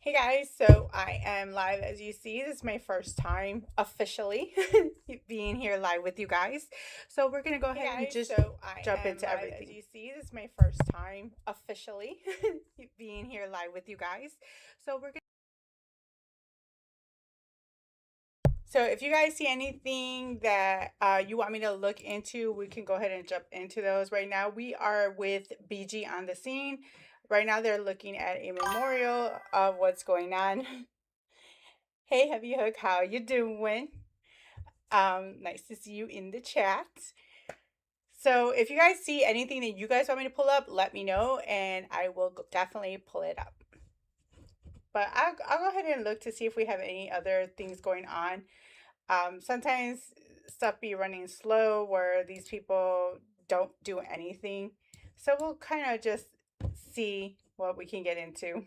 Hey guys, so I am live as you see. This is my first time officially being here live with you guys. So we're gonna go ahead and just jump into everything. As you see, this is my first time officially being here live with you guys. So we're gonna So if you guys see anything that you want me to look into, we can go ahead and jump into those. Right now, we are with BG on the scene. Right now, they're looking at a memorial of what's going on. Hey, Heavy Hook, how you doing? Nice to see you in the chat. So if you guys see anything that you guys want me to pull up, let me know, and I will definitely pull it up. But I'll go ahead and look to see if we have any other things going on. Sometimes stuff be running slow where these people don't do anything. So we'll kind of just see what we can get into.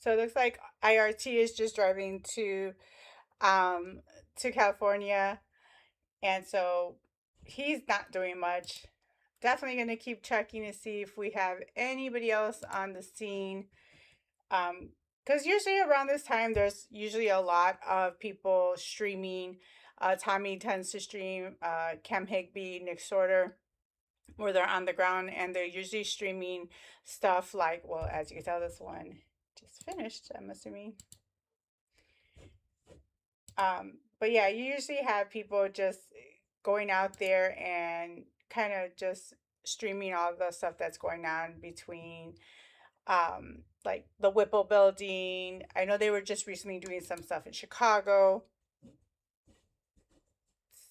So it looks like IRT is just driving to California, and so he's not doing much. Definitely going to keep checking to see if we have anybody else on the scene. Because usually around this time, there's usually a lot of people streaming. Tommy tends to stream, Cam Higby, Nick Sorter, where they're on the ground and they're usually streaming stuff like, well, as you can tell, this one just finished, I'm assuming. But yeah, you usually have people just going out there and kind of just streaming all the stuff that's going on between like the Whipple building. I know they were just recently doing some stuff in Chicago. Let's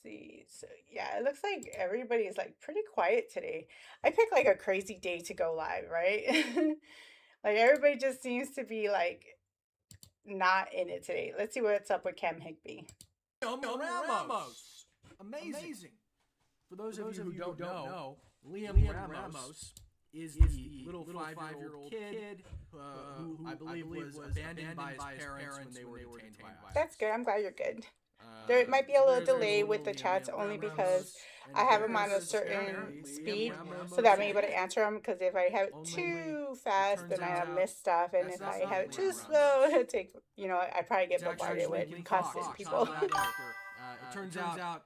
see. So yeah, it looks like everybody is like pretty quiet today. I picked like a crazy day to go live, right? Like everybody just seems to be like not in it today. Let's see what's up with Cam Higby. Ramos. Amazing. For those of you who don't know, Liam Ramos is the little five-year-old kid who I believe was abandoned by his parents when they were detained by ICE. That's good. I'm glad you're good. There might be a little delay with the chats only because I have them on a certain speed so that I'm able to answer them, because if I have it too fast, then I miss stuff, and if I have it too slow, it takes, I probably get bombarded with constant people. It turns out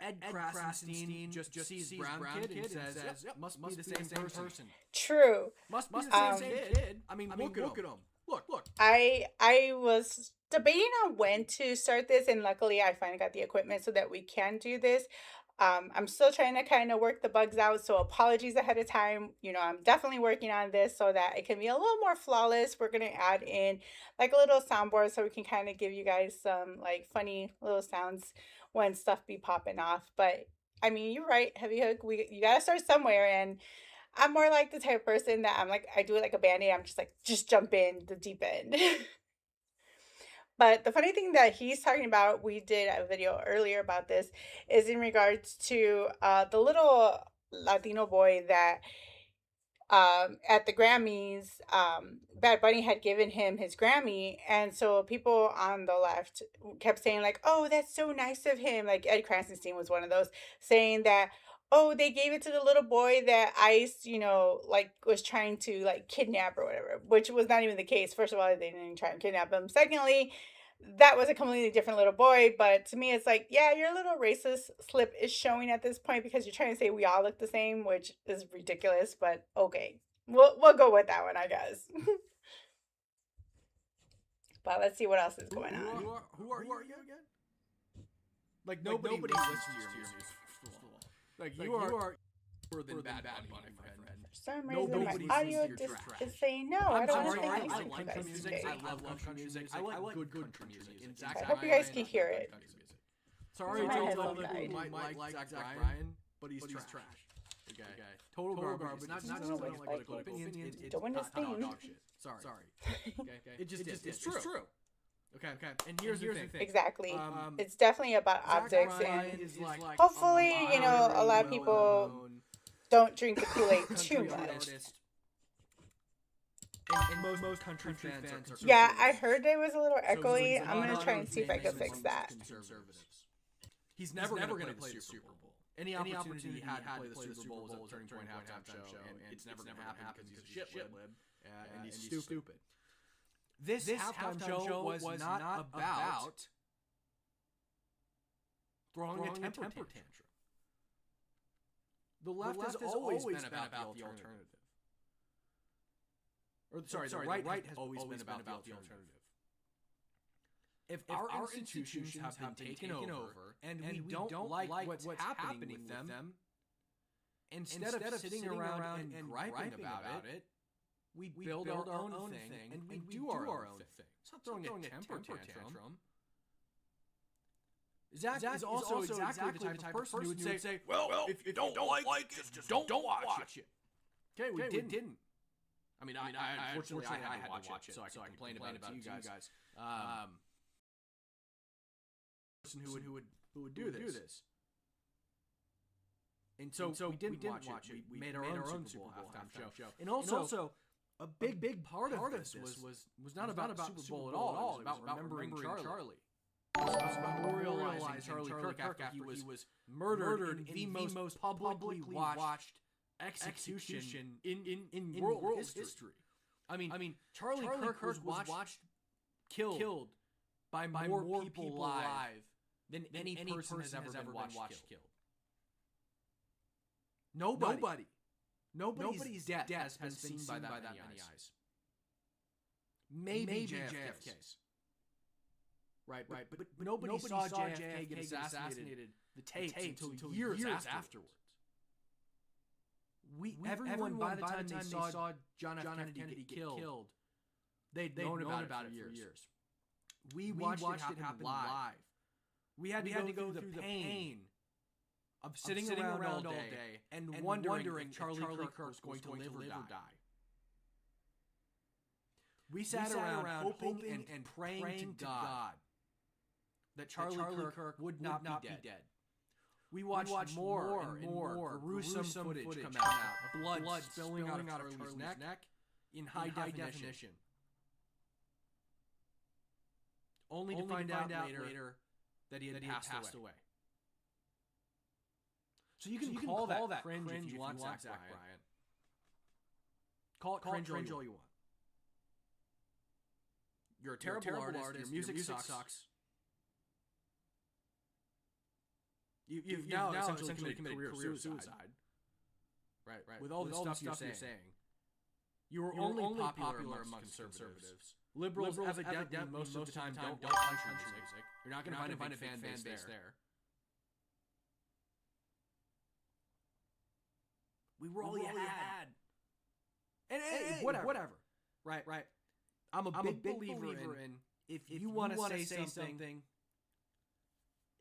Ed Krasenstein just sees Brown Kid and says, yep, must be the same person. True. Must be the same kid. I mean, look at him. Look. I was debating on when to start this, and luckily I finally got the equipment so that we can do this. I'm still trying to kind of work the bugs out, so apologies ahead of time. I'm definitely working on this so that it can be a little more flawless. We're going to add in like a little soundboard so we can kind of give you guys some like funny little sounds when stuff be popping off. But I mean, you're right, Heavy Hook. You got to start somewhere, and I'm more like the type of person that I'm like, I do it like a band-aid. I'm just like, just jump in the deep end. But the funny thing that he's talking about, we did a video earlier about this, is in regards to the little Latino boy that at the Grammys, Bad Bunny had given him his Grammy. And so people on the left kept saying like, oh, that's so nice of him. Like Ed Krasenstein was one of those, saying that, oh, they gave it to the little boy that ICE, like was trying to like kidnap or whatever, which was not even the case. First of all, they didn't try and kidnap him. Secondly, that was a completely different little boy. But to me, it's like, yeah, your little racist slip is showing at this point because you're trying to say we all look the same, which is ridiculous. But okay, we'll go with that one, I guess. But let's see what else is going on. Who are you again? Like nobody listens to your music. Like you are more than Bad Bunny, my friend. For some reason, my audio is saying no. I don't want to say anything to you guys today. I love country music. I like good country music. I hope you guys can hear it. Sorry to all the people who might like Zach Bryan, but he's trash. Okay. Total garbage. Not like political opinions. It's doing his thing. Dog shit. Sorry. Okay. It just is. It's true. Okay. And here's the thing. Exactly. It's definitely about optics, and hopefully, a lot of people don't drink the Kool-Aid too much. And most country fans are yeah, I heard it was a little echoey. I'm going to try and see if I can fix that. He's never going to play the Super Bowl. any opportunity he had to play the Super Bowl was a turning point halftime show, and it's never going to happen because he's a shitlib, and he's stupid. This halftime show was not about throwing a temper tantrum. The left has always been about the alternative. Or sorry, the right has always been about the alternative. If our institutions have been taken over and we don't like what's happening with them, instead of sitting around and griping about it, we build our own thing and we do our own thing. It's not throwing a temper tantrum. Zach is also exactly the type of person who would say, well, if you don't like it, just don't watch it. Okay, we didn't. I mean, unfortunately, I had to watch it, so I can complain about it to you guys. Person who would do this. And so we didn't watch it. We made our own Super Bowl halftime show. And also a big part of this was not about Super Bowl at all. It was about remembering Charlie. It was about memorializing Charlie Kirk after he was murdered in the most publicly watched execution in world history. I mean, Charlie Kirk was watched killed by more people alive than any person has ever been watched killed. Nobody's death has been seen by that many eyes. Maybe JFK's. Right. But nobody saw JFK get assassinated. The tapes until years afterwards. Everyone by the time they saw John F. Kennedy get killed, they'd known about it for years. We watched it happen live. We had to go through the pain of sitting around all day and wondering if Charlie Kirk was going to live or die. We sat around hoping and praying to God that Charlie Kirk would not be dead. We watched more and more gruesome footage come out, blood spilling out of Charlie's neck in high definition. Only to find out later that he had passed away. So you can call that cringe if you want, Zach Bryan. Call it cringe all you want. You're a terrible artist. Your music sucks. You've now essentially committed career suicide. Right. With all the stuff you're saying. You were only popular among conservatives. Liberals evidently most of the time don't like country music. You're not going to find a fan base there. We were all you had. And hey, whatever. Right. I'm a big believer in if you want to say something,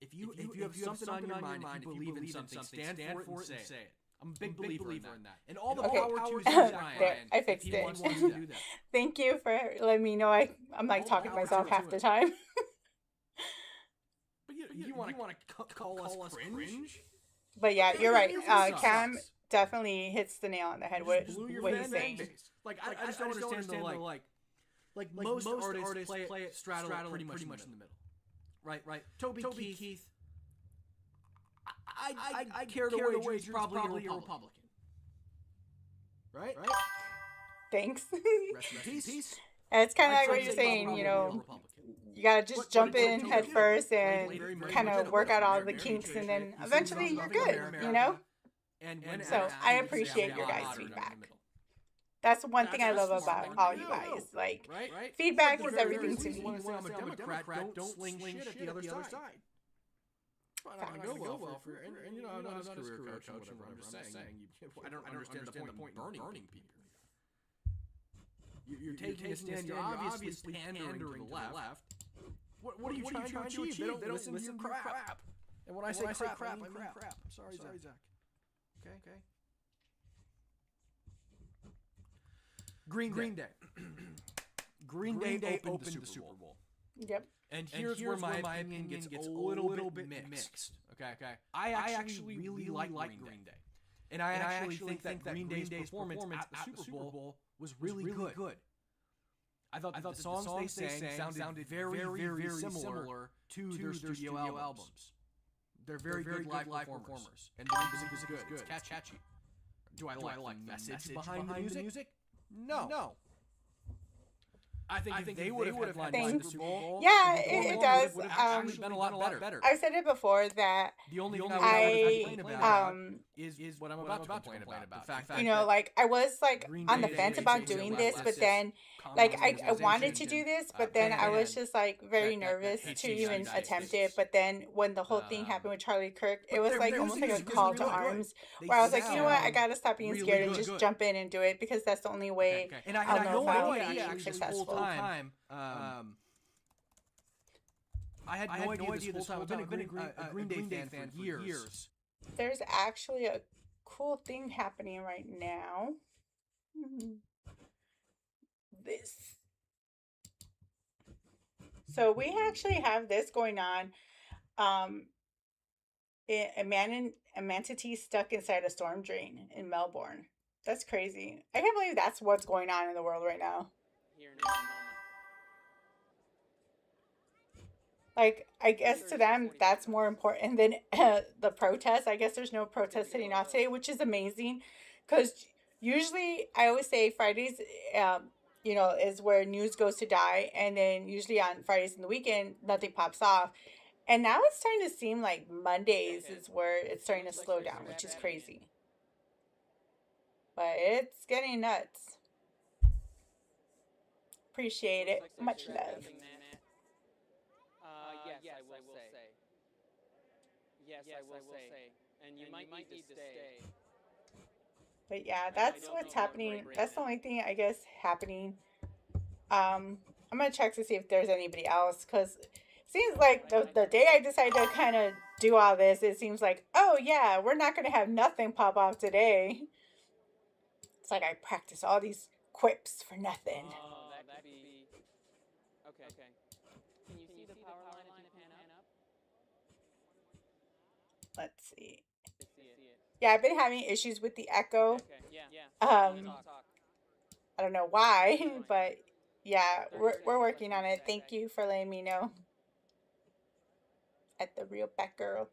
if you have something on your mind, if you believe in something, stand for it and say it. I'm a big believer in that. And all the power to Zach Bryan. I fixed it. Thank you for letting me know. I'm like talking to myself half the time. But you want to call us cringe? But yeah, you're right. Cam definitely hits the nail on the head with what he's saying. Like I just don't understand the like most artists play it straddle pretty much in the middle. Right. Toby Keith. I care to wager he's probably a Republican. Right? Thanks. Rest in peace. And it's kind of like what you're saying, you know, you gotta just jump in head first and kind of work out all the kinks, and then eventually you're good, you know? So I appreciate your guys' feedback. That's one thing I love about all you guys. Like, feedback is everything to me. I'm a Democrat, don't sling shit at the other side. It's not going to go well for you. And you know, I'm not a career coach, whatever. I'm just saying, I don't understand the point in burning people. You're taking a stand, you're obviously pandering to the left. What are you trying to achieve? They don't listen to your crap. And when I say crap, I mean crap. Sorry, Zach. Okay. Green Day. Green Day opened the Super Bowl. Yep. And here's where my opinion gets a little bit mixed. Okay. I actually really like Green Day. And I actually think that Green Day's performance at the Super Bowl was really good. I thought the songs they sang sounded very similar to their studio albums. they're very good live performers, and the music is good. It's catchy. Do I like the message behind the music? No. I think if they would have headlined the Super Bowl, yeah, the it does. would have actually been a lot better. I've said it before that The only thing I would complain about is what I'm about to complain about. The fact you know, like I was like Green on the Day fence is about a doing left this, but then like I wanted to do this, but then I was just like very nervous to even attempt it. But then when the whole thing happened with Charlie Kirk, it was like almost like a call to arms, where I was like, you know what, I gotta stop being scared and just jump in and do it, because that's the only way I'll know if I'll be successful. I had no idea this whole time. I've been a Green Day fan for years. There's actually a cool thing happening right now. This. So we actually have this going on. A manatee stuck inside a storm drain in Melbourne. That's crazy. I can't believe that's what's going on in the world right now. Here in a moment. Like, I guess to them, that's more important than the protest. I guess there's no protest sitting off today, which is amazing. Because usually, I always say Fridays, you know, is where news goes to die. And then usually on Fridays and the weekend, nothing pops off. And now it's starting to seem like Mondays is where it's starting to slow down, which is crazy. But it's getting nuts. Appreciate it. Much love. Yes, I will say. Yes, I will say. And you might need to stay. But yeah, that's what's happening. That's the only thing I guess happening. I'm gonna check to see if there's anybody else, because it seems like the day I decided to kind of do all this, it seems like, oh yeah, we're not gonna have nothing pop off today. It's like I practice all these quips for nothing. Oh, that could be. Okay. Can you see the power line if you pan up? Let's see. I see it. Yeah, I've been having issues with the echo. Okay. Yeah. I don't know why, but yeah, we're working on it. Thank you for letting me know. At the real back girl.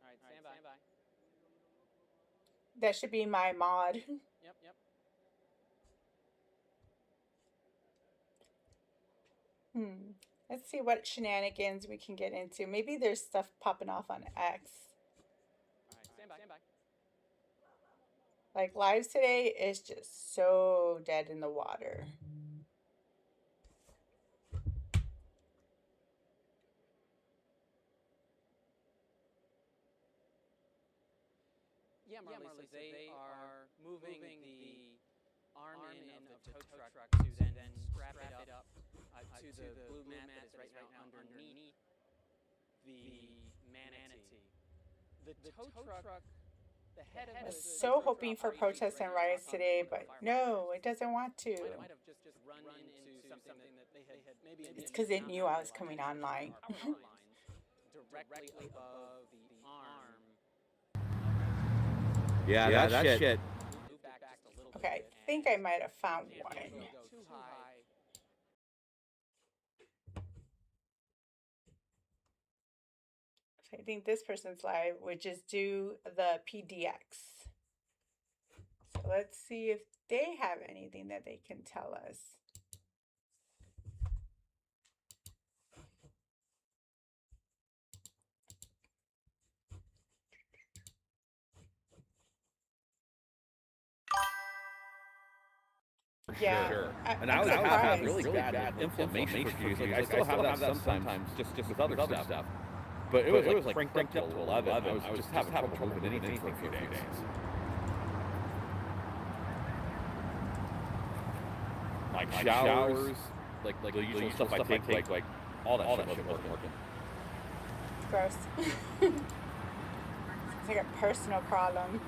All right, stand by. That should be my mod. Yep. Let's see what shenanigans we can get into. Maybe there's stuff popping off on X. All right, stand by. Like, lives today is just so dead in the water. Yeah, Marley, so they are moving the arm in of the tow truck to then strap it up to the blue mat that is right now underneath the manatee. The tow truck, the head of I was so hoping for protests and riots today, but no, it doesn't want to. might have just run into something that they had maybe. It's because it knew I was coming online. Directly above the arm. Yeah, that shit. Okay, I think I might have found one. Too high. I think this person's live, which is do the PDX. So let's see if they have anything that they can tell us. Yeah, Sure. I'm And I was surprised. having really bad inflammation for years. Like, I still have that sometimes, just with other stuff. But it was like cranked up to 11. I was just having trouble moving anything for a few days. Like showers, like the usual stuff I take, like all that shit wasn't working. Gross. It's like a personal problem.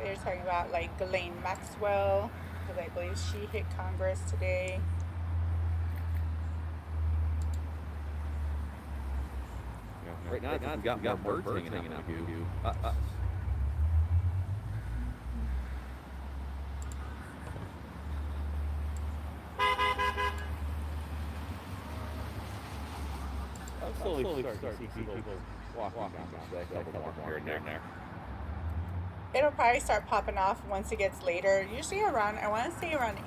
They're talking about like Ghislaine Maxwell. because I believe she hit Congress today. Right now, we got more birds hanging out with you. I'm slowly starting to see people walking down this way, a couple more here and there. It'll probably start popping off once it gets later. Usually around, I want to say around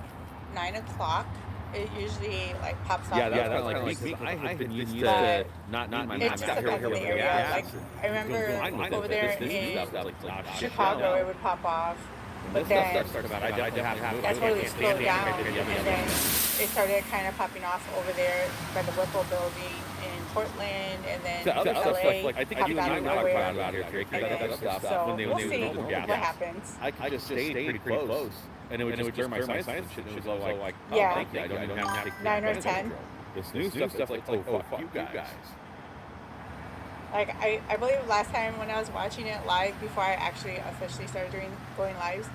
9 o'clock. It usually like pops off. Yeah, that's kind of like me. I have been used to not my it just depends on the area. Like I remember over there in Chicago, it would pop off. But then that's where we slowed down, and then it started kind of popping off over there by the Whipple building in Portland, and then LA. I think popped out of nowhere. So we'll see what happens. I just stayed pretty close, and it would just turn my science and shit. It was all like, oh, Yeah. thank you. I don't even have to take 9 or 10. This new stuff, like, oh, fuck you guys. Like I believe last time when I was watching it live before I actually officially started going lives,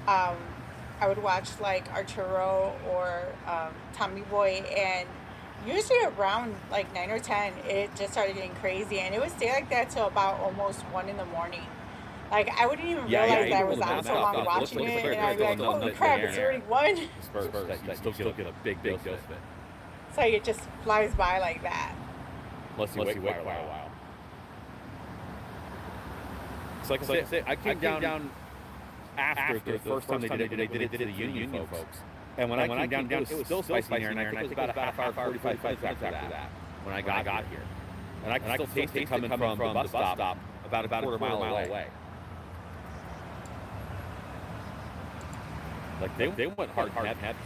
I would watch like Arturo or Tommy Boy, and usually around like 9 or 10 it just started getting crazy, and it would stay like that till about almost 1 in the morning. Like I wouldn't even realize that I was on so long watching it, and I'd be like, holy crap, it's already 1. You still get a big dose of it. It's like it just flies by like that. Unless you wait quite a while. It's like I say, I came down after the first time they did it to the Union folks. And when I came down, it was still spicy in here, and I think it was about a half hour, 45 minutes after that when I got here. And I can still taste it coming from the bus stop about a quarter mile away. Like they went hard heavy.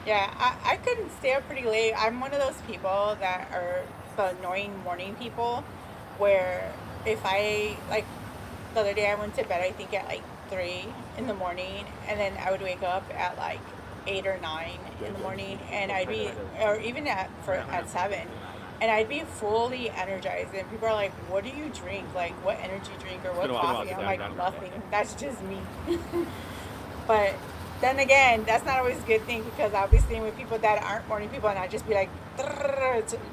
Yeah, I couldn't stay up pretty late. I'm one of those people that are the annoying morning people where if I, like, the other day I went to bed, I think at like 3 in the morning, and then I would wake up at like 8 or 9 in the morning, and I'd be, or even at 7, and I'd be fully energized, and people are like, what do you drink? Like, what energy drink or what coffee? I'm like, nothing. That's just me. But then again, that's not always a good thing, because I'll be sitting with people that aren't morning people, and I just be like,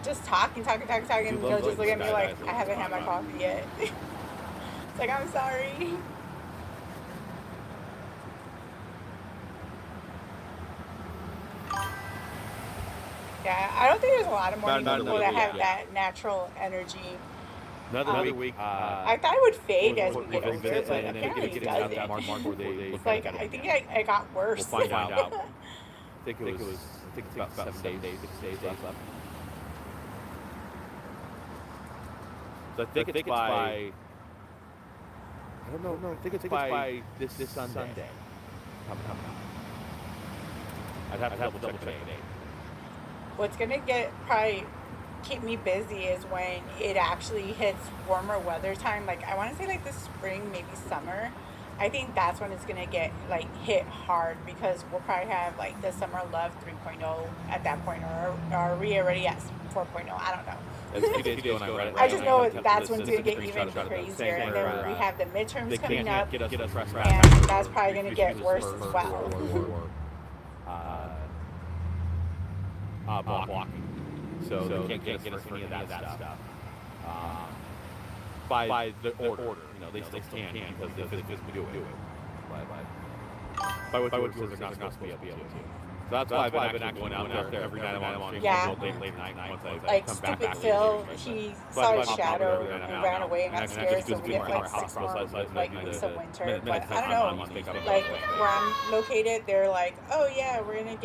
just talking, and they'll just look at me like, I haven't had my coffee yet. It's like, I'm sorry. Yeah, I don't think there's a lot of morning people that have that natural energy. Another week. I thought it would fade as we get older, but apparently it doesn't. It's like, I think I got worse. We'll find out. I think it was about 7 days, 6 days left. So I think it's by, I don't know, I think it's by this Sunday. Come. I'd have to double check today. What's gonna probably keep me busy is when it actually hits warmer weather time. Like I want to say like this spring, maybe summer. I think that's when it's gonna get like hit hard, because we'll probably have like the Summer Love 3.0 at that point, or are we already at 4.0? I don't know. I just know that's when it's gonna get even crazier, and then we have the midterms coming up, and that's probably gonna get worse as well. Blocking. So they can't get us for any of that stuff. By the order. You know, they still can because they physically do it. By what they're not supposed to be able to. So that's why I've been actually going out there every night. I'm on late night. Like stupid Phil, he saw his shadow and ran away and got scared, so we get like 6 more weeks of winter. But I don't know, like where I'm located, they're like, oh yeah, we're gonna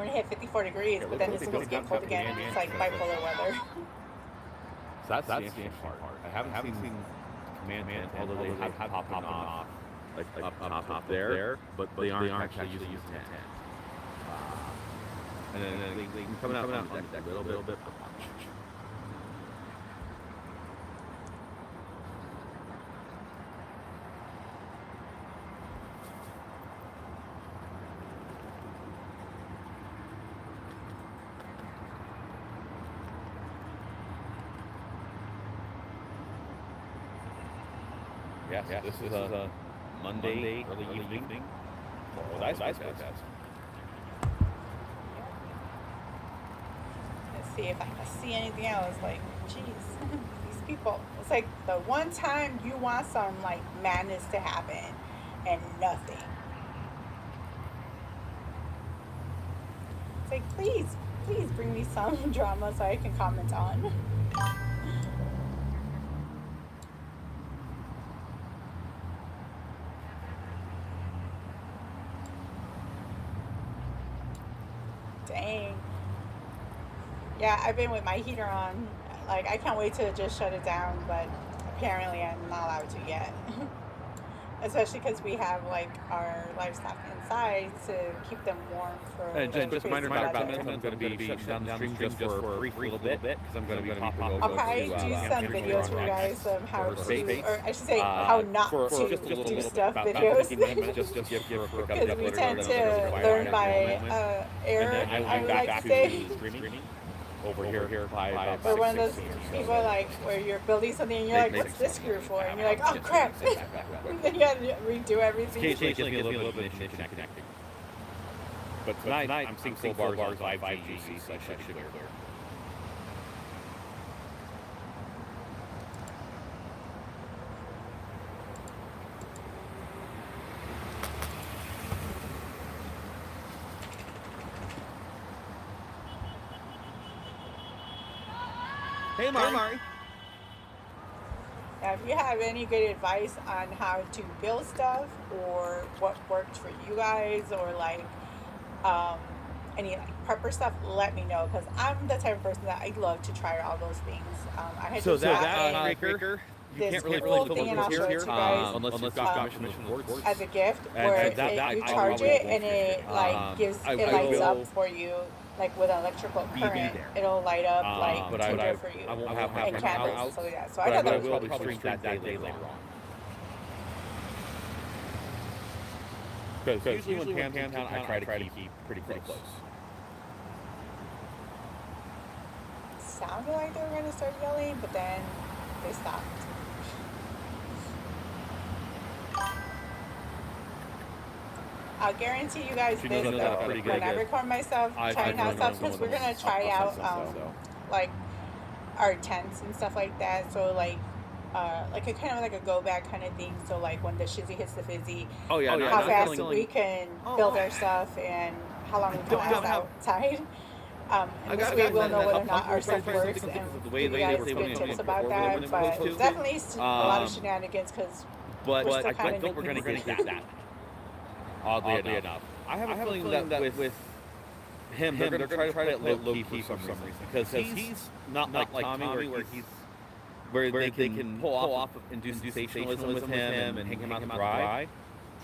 hit 54 degrees, but then it's supposed to get cold again, and it's like bipolar weather. So that's the interesting part. I haven't seen command, although they have popping off like up top there, but they aren't actually using the tent. And then they coming out on the deck a little bit. Yes, this is a Monday early evening for Ice Fest. Let's see if I can see anything else. Like, jeez, these people. It's like the one time you want some like madness to happen, and nothing. It's like, please bring me some drama so I can comment on. Dang. Yeah, I've been with my heater on. Like, I can't wait to just shut it down, but apparently I'm not allowed to yet. Especially because we have like our livestock inside to keep them warm for. And just a reminder about weather. minutes, I'm going to be shutting down the stream just for a brief little bit because I'm going to be popping over I'll probably to do some videos for you guys of how to, or I should say, how not for to just a little do bit, stuff about videos. 15 minutes, just give a quick update. Because we tend to learn by error, I would like to say. Streaming over here by about We're one of those 6:16, people like where you're building something and you're like, what's this screw for? And you're like, oh crap. Then you have to redo everything. Occasionally it gives me a little bit of connecting. But tonight I'm seeing full bars on 5G, so I should be clear. Hey, Mari. Now, if you have any good advice on how to build stuff or what worked for you guys or like any like prepper stuff, let me know because I'm the type of person that I love to try all those things. I had So just that gotten breaker, you this can't really cool build thing, and I'll show it to you guys unless you've got commission boards. as a gift And where that you I charge probably it won't and it like gives I it lights will up for you like with an electrical be current. there. It'll light up like but Tinder for you I won't have and my candles out, and stuff like that. So but I thought that was will really probably cool. stream that day later on. Because usually when Pam's in town, I try to keep pretty close. Sounded like they were going to start yelling, but then they stopped. I'll guarantee you guys She this knows that though. pretty When good. I record myself I've trying out learned stuff, some because of we're those gonna try stuff, out so. like our tents and stuff like that. So like a kind of like a go back kind of thing. So like when the shizzy hits the fizzy, Oh yeah, how fast definitely. we can build our stuff and how long we can last outside. And this way we'll know whether or not our stuff works and give you guys good tips about that. But there's definitely a lot of shenanigans because But we're still I kind of think we're going to get that. Oddly enough. I have a feeling that with him, they're going to try to play it low key for some reason. Because he's not like Tommy where they can pull off and do sensationalism with him and hang him out to dry.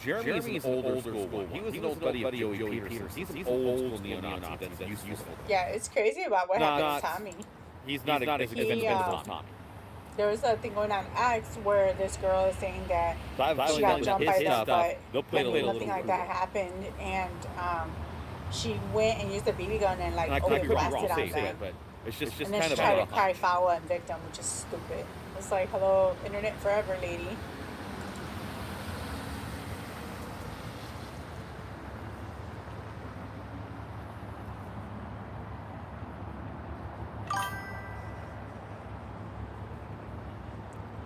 Jeremy's an older school. He was an old buddy of Joey Peterson. He's an old school neo-Nazi that's useful. Yeah, it's crazy about what happened to Tommy. He's not as expendable as Tommy. There was a thing going on in X where this girl is saying that she got jumped by this butt, and nothing like that happened, and she went and used a BB gun and like blasted on them, but it's just and then kind she of tried to cry foul and victim, which is stupid. It's like, hello, internet forever, lady.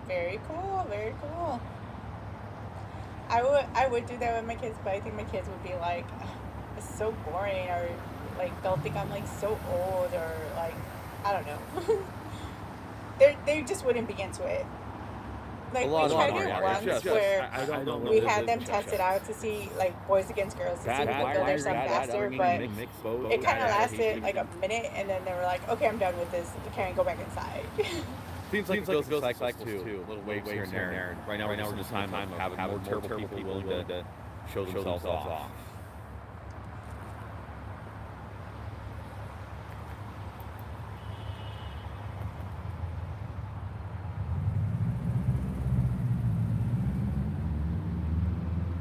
Very cool, very cool. I would do that with my kids, but I think my kids would be like, it's so boring, or like they'll think I'm like so old, or like I don't know. they just wouldn't be into it. Like we tried it once where we had them test it out to see like boys against girls to see who could build their stuff faster, but it kind of lasted like a minute, and then they were like, okay, I'm done with this. Can I go back inside? Seems like it goes cycles too. Little waves here and there. Right now we're in the time of having more terrible people willing to show themselves off.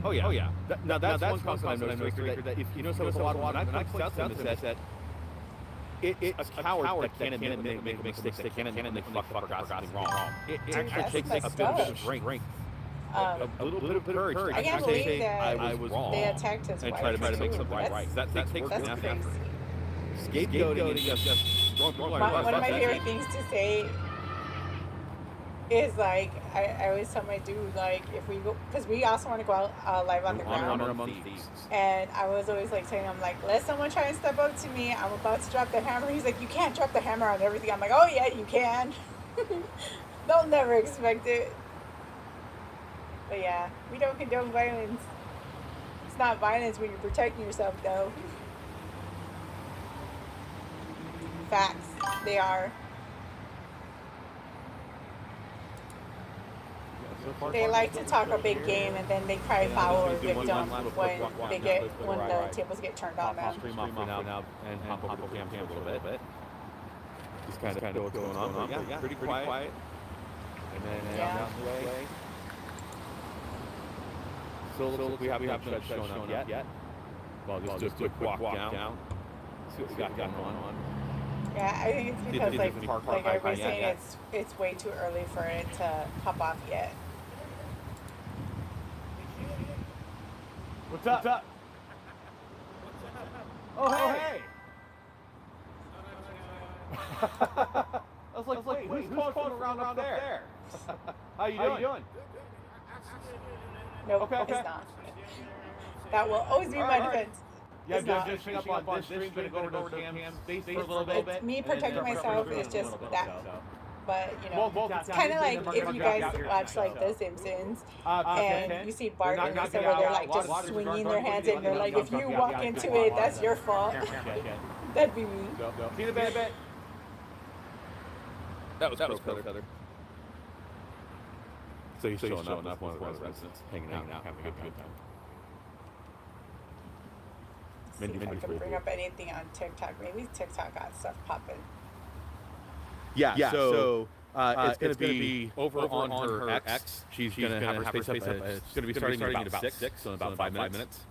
Oh yeah. Now that's one concept I've noticed, that if you know someone's a lot of water, and I've pointed out to them is that it's a coward that can't admit make a mistake, that can't admit they fucked up or got something wrong. It actually takes a bit of strength a little bit of courage. I can't believe that I was wrong they attacked his and wife try to make too. something right. That takes work That's and crazy. effort. Scapegoating and just throwing people under the bus. One of my favorite things to say is like I always tell my dude, like, if we go, because we also want to go out live on the ground, Honor among thieves. and I was always like telling him, like, let someone try and step up to me, I'm about to drop the hammer. He's like, you can't drop the hammer on everything. I'm like, oh yeah, you can. They'll never expect it. But yeah, we don't condone violence. It's not violence when you're protecting yourself, though. Facts, they are. They like to talk a big game and then they cry foul or victim when the tables get turned on them. Stream off now and hop over the cam a little bit. Just kind of know what's going on. Yeah, pretty quiet. And then down the way. So we haven't shown up yet. Well, just a quick walk down. See what we got going on. Yeah, I think it's because like everybody's saying, it's way too early for it to pop off yet. What's up? Oh, hey! I was like, wait, who's calling around up there? How you doing? Nope, Okay. it's not. That will always be my defense. Yeah, It's not. just finishing up on this stream, gonna go over to Cam's face for a little bit. It's me protecting myself. It's just that. But you know, Well, it's kind of like if you guys watch like The Simpsons and you see Bart and Lisa where they're like just swinging their hands and they're like, if you walk into it, that's your fault. That'd be me. See the bit. That was Feather. So he's showing up, one of the residents, hanging out, having a good time. See if I can bring up anything on TikTok. Maybe TikTok got stuff popping. Yeah. So it's going to be over on her X. She's going to have her space up. It's going to be starting at about 6, so in about 5 minutes.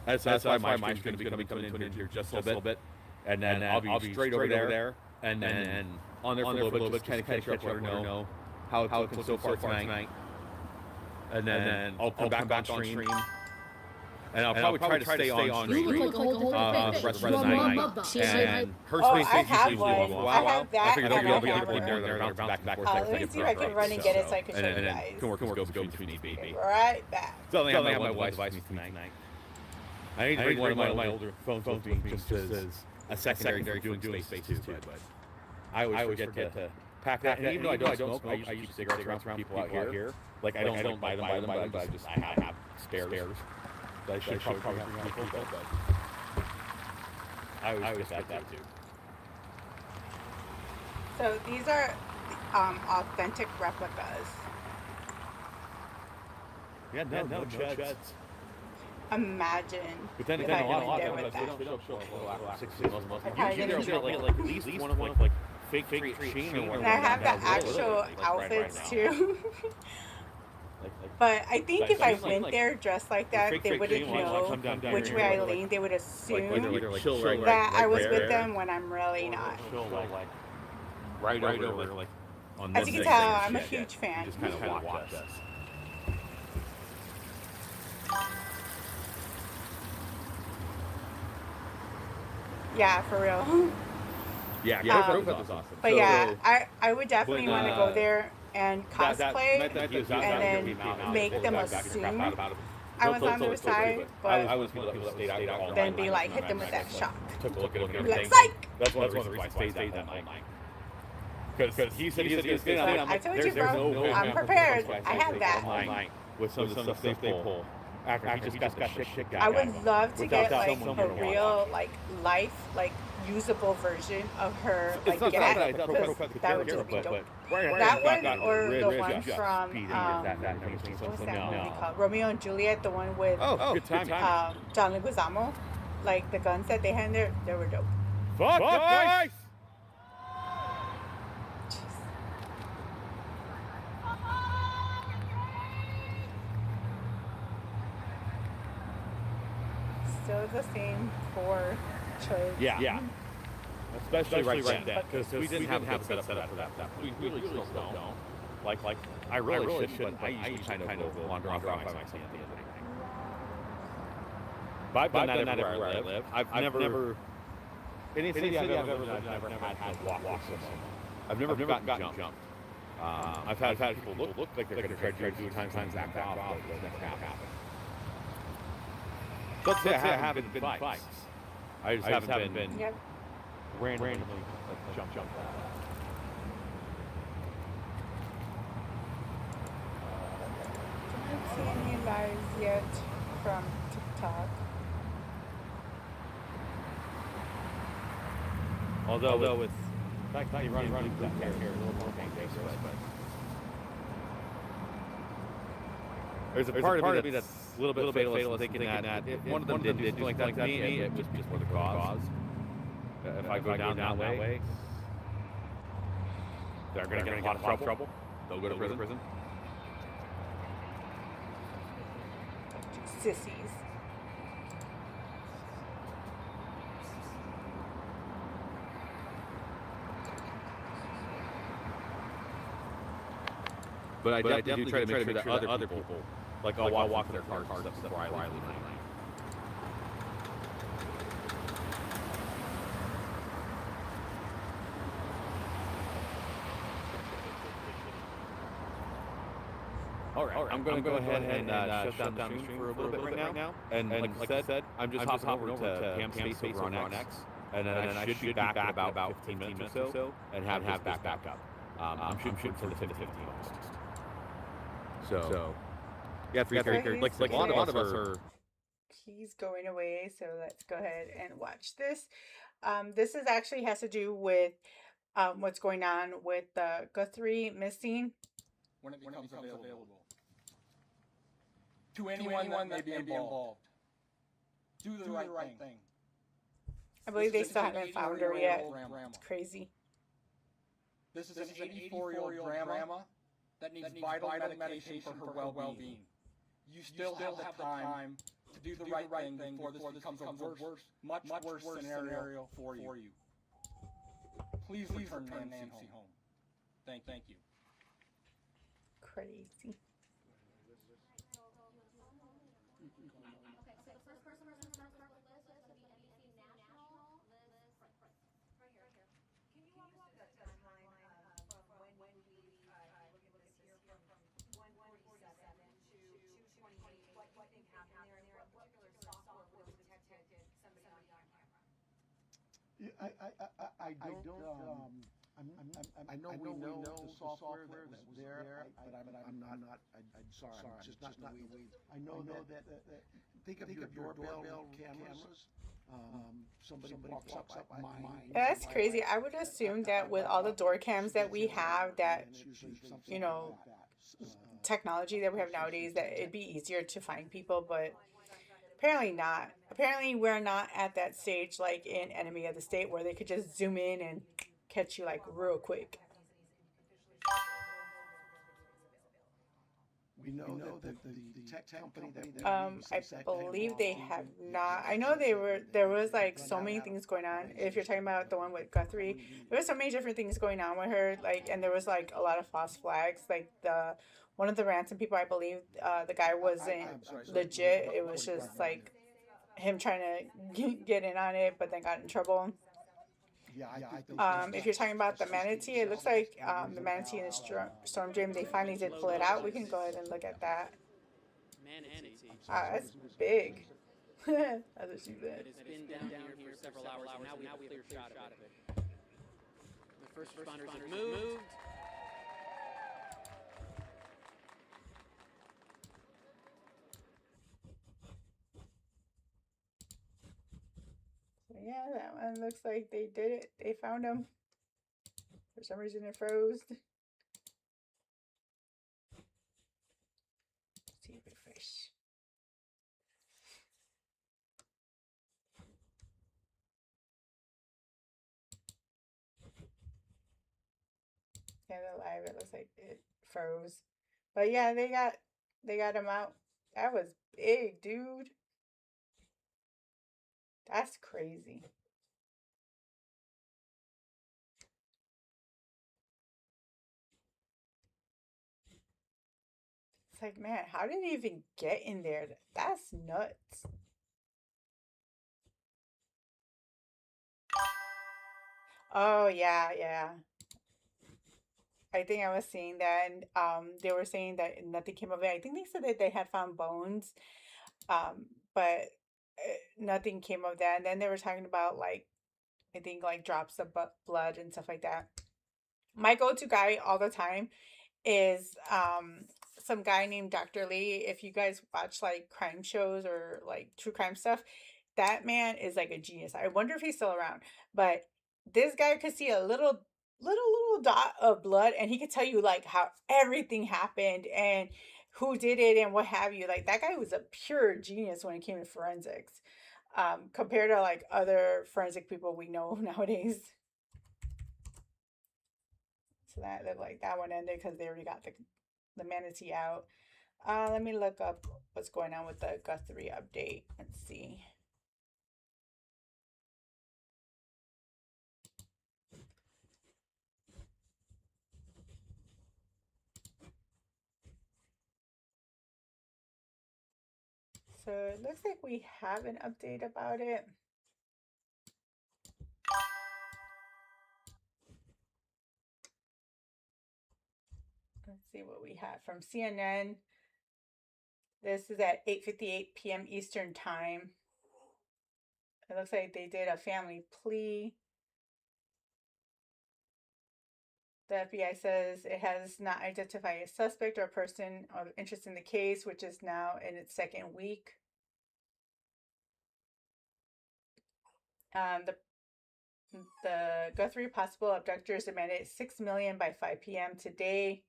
That's why my stream's going to be coming in here just a little bit. And then I'll be straight over there. And then on there for a little bit, just kind of catch up, let her know how it's looking so far tonight. And then I'll come back on stream. And I'll probably try to stay on stream the rest of the night. And her space I station have usually one. will I have that. I figured and they'll I be able have to get in there, her. bounce back and forth. Let me see if I can run and get it so I can show you guys. Can work go between if need be. Right back. So I only have my wife's device tonight. I need to bring one of my older phones with me just as a secondary for doing space too. But I always forget to pack that. And even though I don't smoke, I usually use cigarettes around people out here. Like I don't buy them, but I have spares. I should probably bring out people, but I always get that too. So these are authentic replicas. Yeah, no chuds. Imagine But then if again, I a lot did of with them that. they don't show after 6 months. probably Usually gonna they'll do get like at least one of like fake sheen or And I whatever. have the actual outfits too. But I think if I went there dressed like that, they wouldn't know which way I lean. They would assume that I was with them when I'm really not. Right over like on As you can tell, I'm a huge fan. Just kind of watch us. Yeah, for real. Yeah, Grove was awesome. But yeah, I would definitely want to go there and cosplay and then make them assume I was on their side, I but was people that stayed out all then night. be like, hit them with that shock. Took a look at Be everything. like, psych! That's one of the reasons why I stayed that whole night. Because he said he was going to stay But I told you, bro, I'm prepared. I have that. With some of the stuff they pull. After he just got the shit guy. I would love to get like someone a to real like life like usable version of her like It's not get that because that would just be dope. That one or the one from what's that movie called? Romeo and Juliet, the one with good time. John Leguizamo. Like the guns that they had in there, they were dope. Fuck, guys! Still the same core choice. Yeah. Especially right then, because we didn't have it set up for that. We really still don't. Like I really shouldn't, but I usually kind of wander off by myself at the end of the night. But I've done that everywhere I live. I've never any city I've ever lived in, I've never had to walk someone. I've never gotten jumped. I've had people look like they're going to try to do it times back off, but it never happened. So let's say I haven't been fights. I just haven't been Yep. randomly jumped. I haven't seen any lives yet from TikTok. Although with fact that you running back here, a little more dangerous, but there's a part of me that's a little bit fatalist thinking that if one of them did something like that to me, it was just for the cause. If I go down that way, they're going to get in a lot of trouble. They'll go to prison. Sissies. But I definitely do try to make sure that other people, like I'll walk their cars up before I leave at night. All right, I'm going to go ahead and shut down the stream for a little bit right now. And like I said, I'm just hopping over to Camp Space over on X. And then I should be back in about 15 minutes or so and have back up. I'm shooting for the 10 to 15 almost. So, yeah, like a lot of us are. He's going away, so let's go ahead and watch this. This is actually has to do with what's going on with the Guthrie missing. When it becomes available. To anyone that may be involved. Do the right thing. I believe they still haven't found her yet. It's crazy. This is an 84-year-old grandma that needs vital medication for her well-being. You still have the time to do the right thing before this becomes a much worse scenario for you. Please return Nancy home. Thank you. Crazy. I know we know the software that was there, but I'm not. I'm sorry. I'm just not in the weeds. I know that. Think of your doorbell cameras. Somebody walks up at mine. That's crazy. I would assume that with all the door cams that we have, that technology that we have nowadays, that it'd be easier to find people, but apparently not. Apparently we're not at that stage like in Enemy of the State where they could just zoom in and catch you like real quick. We know that the tech company that I believe they have not. I know there was like so many things going on. If you're talking about the one with Guthrie, there was so many different things going on with her, like, and there was like a lot of false flags. Like one of the ransom people, I believe, the guy wasn't legit. It was just like him trying to get in on it, but then got in trouble. If you're talking about the manatee, it looks like the manatee in the storm drain, they finally did pull it out. We can go ahead and look at that. Manatee. That's big. That's what she said. It's been down here for several hours, and now we have a clear shot of it. The first responders have moved. Yeah, that one looks like they did it. They found him. For some reason it froze. Let's see if it refresh. Yeah, they're live. It looks like it froze. But yeah, they got him out. That was big, dude. That's crazy. It's like, man, how did he even get in there? That's nuts. Oh yeah, yeah. I think I was seeing that, and they were saying that nothing came of it. I think they said that they had found bones, but nothing came of that. And then they were talking about like I think like drops of blood and stuff like that. My go-to guy all the time is some guy named Dr. Lee. If you guys watch like crime shows or like true crime stuff, that man is like a genius. I wonder if he's still around. But this guy could see a little dot of blood and he could tell you like how everything happened and who did it and what have you. Like that guy was a pure genius when it came to forensics. Compared to like other forensic people we know nowadays. So that looked like that one ended because they already got the manatee out. Let me look up what's going on with the Guthrie update. Let's see. So it looks like we have an update about it. Let's see what we have from CNN. This is at 8:58 p.m. Eastern Time. It looks like they did a family plea. The FBI says it has not identified a suspect or a person of interest in the case, which is now in its second week. The Guthrie possible abductors demanded $6 million by 5 p.m. today.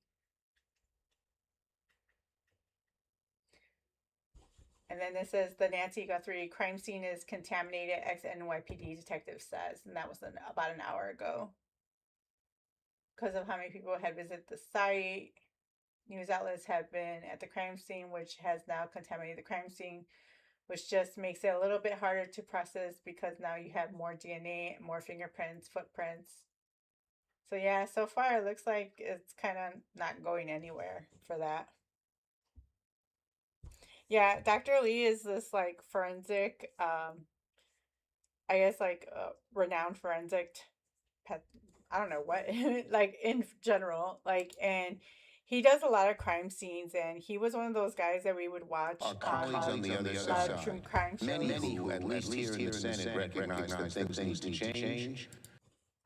And then this says the Nancy Guthrie crime scene is contaminated, ex-NYPD detective says, and that was about an hour ago. Because of how many people had visited the site, news outlets have been at the crime scene, which has now contaminated the crime scene, which just makes it a little bit harder to process because now you have more DNA, more fingerprints, footprints. So yeah, so far it looks like it's kind of not going anywhere for that. Yeah, Dr. Lee is this like forensic, I guess like renowned forensic pet. I don't know what, like in general, like, and he does a lot of crime scenes, and he was one of those guys that we would watch Our colleagues on the other side, true crime shows. many who, at least here in the Senate, recognize that things need to change.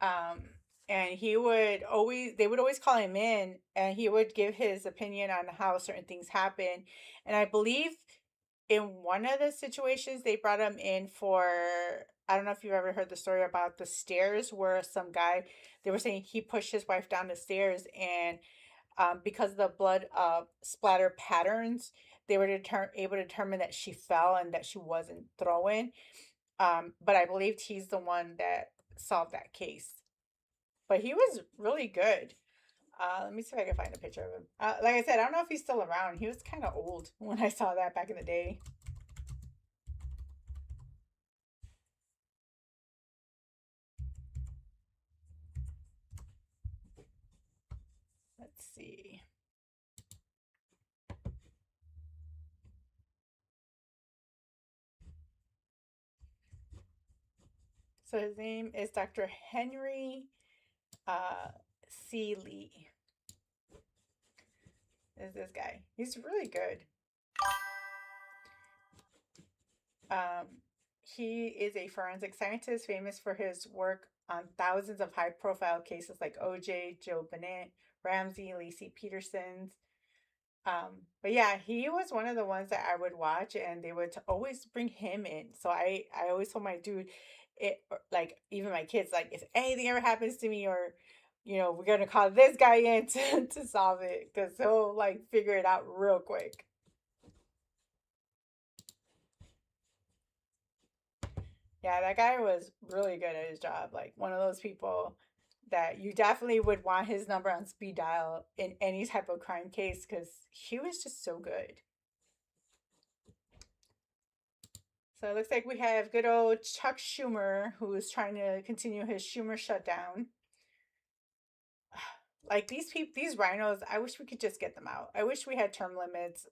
Um, and they would always call him in, and he would give his opinion on how certain things happen. And I believe in one of the situations they brought him in for, I don't know if you've ever heard the story about the stairs where some guy, they were saying he pushed his wife down the stairs, and because of the blood splatter patterns, they were able to determine that she fell and that she wasn't thrown. But I believed he's the one that solved that case. But he was really good. Let me see if I can find a picture of him. Like I said, I don't know if he's still around. He was kind of old when I saw that back in the day. Let's see. So his name is Dr. Henry C. Lee. Is this guy? He's really good. He is a forensic scientist famous for his work on thousands of high-profile cases like OJ, Joe Bennett, Ramsey, Lacey Peterson's. But yeah, he was one of the ones that I would watch, and they would always bring him in. So I always told my dude, like even my kids, like if anything ever happens to me, or we're gonna call this guy in to solve it because he'll like figure it out real quick. Yeah, that guy was really good at his job. Like one of those people that you definitely would want his number on speed dial in any type of crime case because he was just so good. So it looks like we have good old Chuck Schumer, who is trying to continue his Schumer shutdown. Like these rhinos, I wish we could just get them out. I wish we had term limits.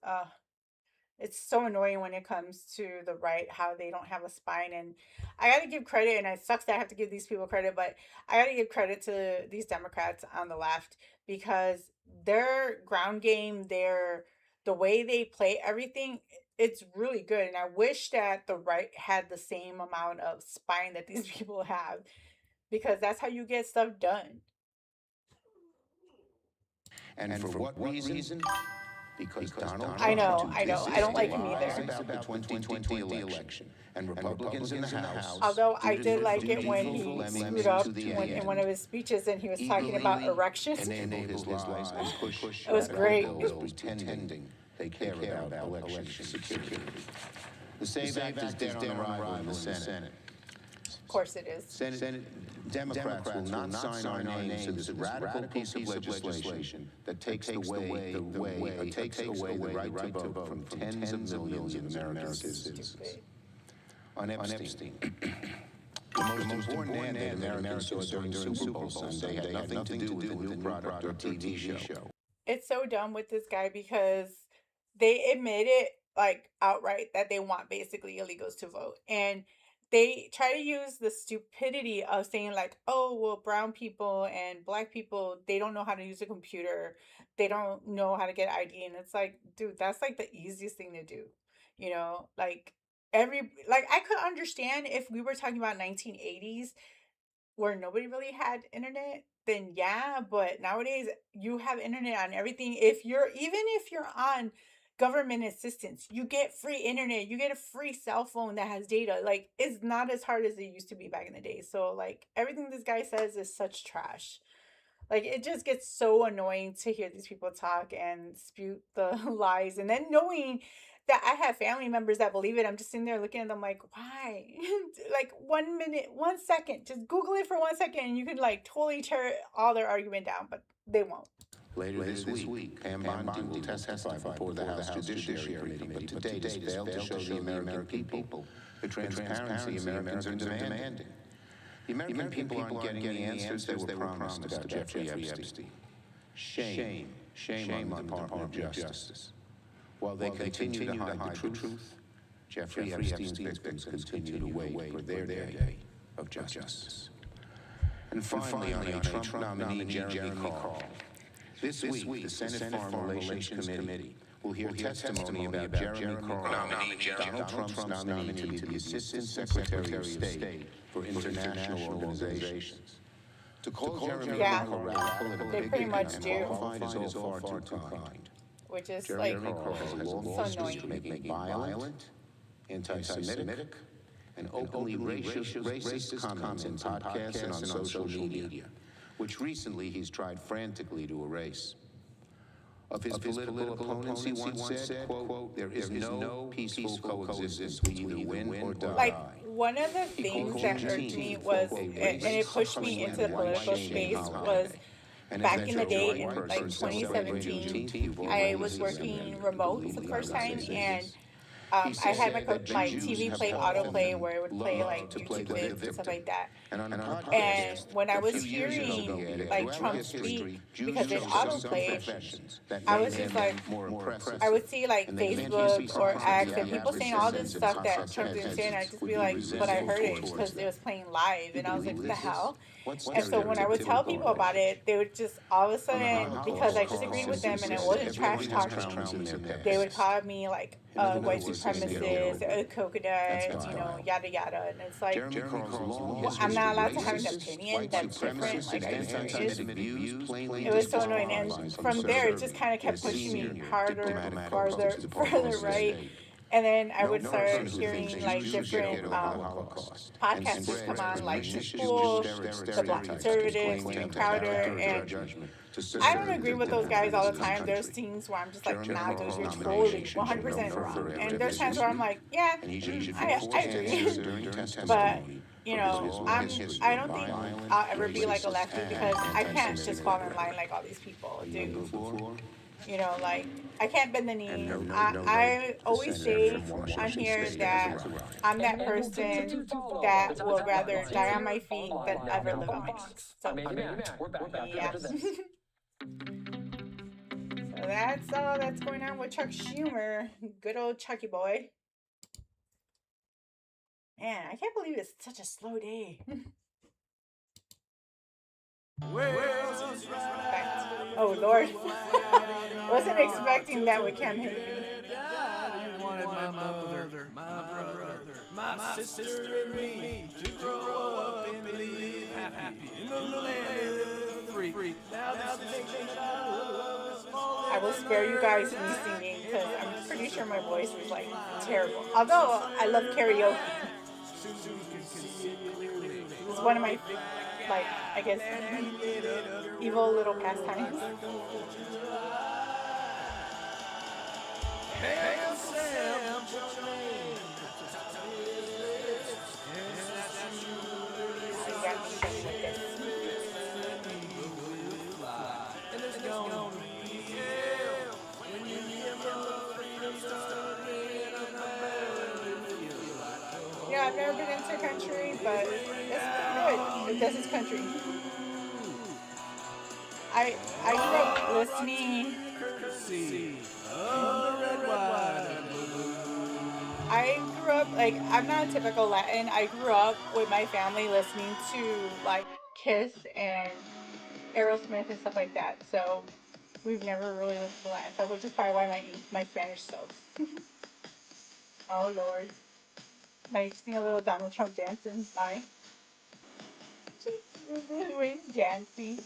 It's so annoying when it comes to the right how they don't have a spine. And I got to give credit, and it sucks that I have to give these people credit, but I got to give credit to these Democrats on the left because their ground game, the way they play everything, it's really good. And I wish that the right had the same amount of spine that these people have, because that's how you get stuff done. And for what reason? Because Donald I Trump know. I don't like him lies either. about the 2020 election, and Republicans in the House, Although I due to did the like it when dutiful he lemmings screwed up to the in one end, of his speeches and he was talking about eagerly erections. enable his lies and push It was radical great. bills pretending they care about election security. The SAVE Act is dead on arrival in the Senate. Of course it is. Senate Democrats will not sign our names to this radical piece of legislation that takes away the right to vote from tens of millions of American citizens. On Epstein, the most important ad that Americans saw during Super Bowl Sunday had nothing to do with the new product or TV show. It's so dumb with this guy because they admit it like outright that they want basically illegals to vote. And they try to use the stupidity of saying like, oh, well, brown people and black people, they don't know how to use a computer. They don't know how to get ID. And it's like, dude, that's like the easiest thing to do. You know, like I could understand if we were talking about 1980s where nobody really had internet, then yeah, but nowadays you have internet on everything. If you're on government assistance, you get free internet, you get a free cell phone that has data. Like it's not as hard as it used to be back in the day. So like everything this guy says is such trash. Like it just gets so annoying to hear these people talk and spew the lies, and then knowing that I have family members that believe it. I'm just sitting there looking at them like, why? Like 1 minute, 1 second, just Google it for 1 second, and you can like totally tear all their argument down, but they won't. Later this week, Pam Bondi will testify before the House Judiciary Committee, but to date has failed to show the American people the transparency Americans are demanding. The American people aren't getting the answers they were promised about Jeffrey Epstein. Shame on the Department of Justice. While they continue to hide the truth, Jeffrey Epstein's victims continue to wait for their day of justice. And finally, on a Trump nominee, Jeremy Carl. This week, the Senate Foreign Relations Committee will hear testimony about Jeremy Carl, Donald Trump's nominee to the Assistant Secretary of State for International Organizations. To call Jeremy Carl radical and They pretty much do. qualified is all far too kind. Which is Jeremy like Carl has a long so history annoying. of making violent, anti-Semitic, and openly racist comments in podcasts and on social media, which recently he's tried frantically to erase. Of his political opponents, he once said, quote, there is no peaceful coexistence. We either win or die. Like one of the things that irked me was, and it pushed me into the political space, was back in the day in like 2017, I was working remote for the first time, and I had my TV play autoplay where it would play like YouTube clips and stuff like that. And when I was hearing like Trump speak, because it autoplayed, I was just like, I would see like Facebook or X and people saying all this stuff that Trump didn't say, and I'd just be like, but I heard it because it was playing live, and I was like, what the hell? And so when I would tell people about it, they would just all of a sudden, because I disagreed with them and it wasn't trash talking, they would call me like white supremacist, a coconut, yada yada. And it's like, well, I'm not allowed to have an opinion that's different. Like, are you serious? It was so annoying. And from there, it just kind of kept pushing me harder, further right. And then I would start hearing like different podcasters come on, like School, the Black Conservative, Steven Crowder, and I don't agree with those guys all the time. There's things where I'm just like, nah, dude, you're totally 100% wrong. And there's times where I'm like, yeah, I agree. But I don't think I'll ever be like a lefty because I can't just fall in line like all these people do. Like, I can't bend the knee. I always say on here that I'm that person that will rather die on my feet than ever live on my knees. So, yeah. That's all that's going on with Chuck Schumer. Good old Chucky boy. Man, I can't believe it's such a slow day. Oh Lord. Wasn't expecting that with Cam Haven. You wanted my mother, my brother, my sister, and me to grow up and live happy in the land of the free. Now the nation I love is falling. I will spare you guys me singing because I'm pretty sure my voice is like terrible. Although I love karaoke. It's one of my, like, I guess, evil little pastimes. Hey, Sam, what's your name? You got me done with this. And there's gonna be hell when you hear my freedom start ringing a bell. Yeah, I've never been into country, but it's pretty good. If this is country. I grew up listening. I grew up like I'm not a typical Latin. I grew up with my family listening to like Kiss and Aerosmith and stuff like that. So we've never really listened to Latin stuff, which is probably why my Spanish sucks. Oh Lord. Like seeing a little Donald Trump dancing. Bye. Wait, dancing.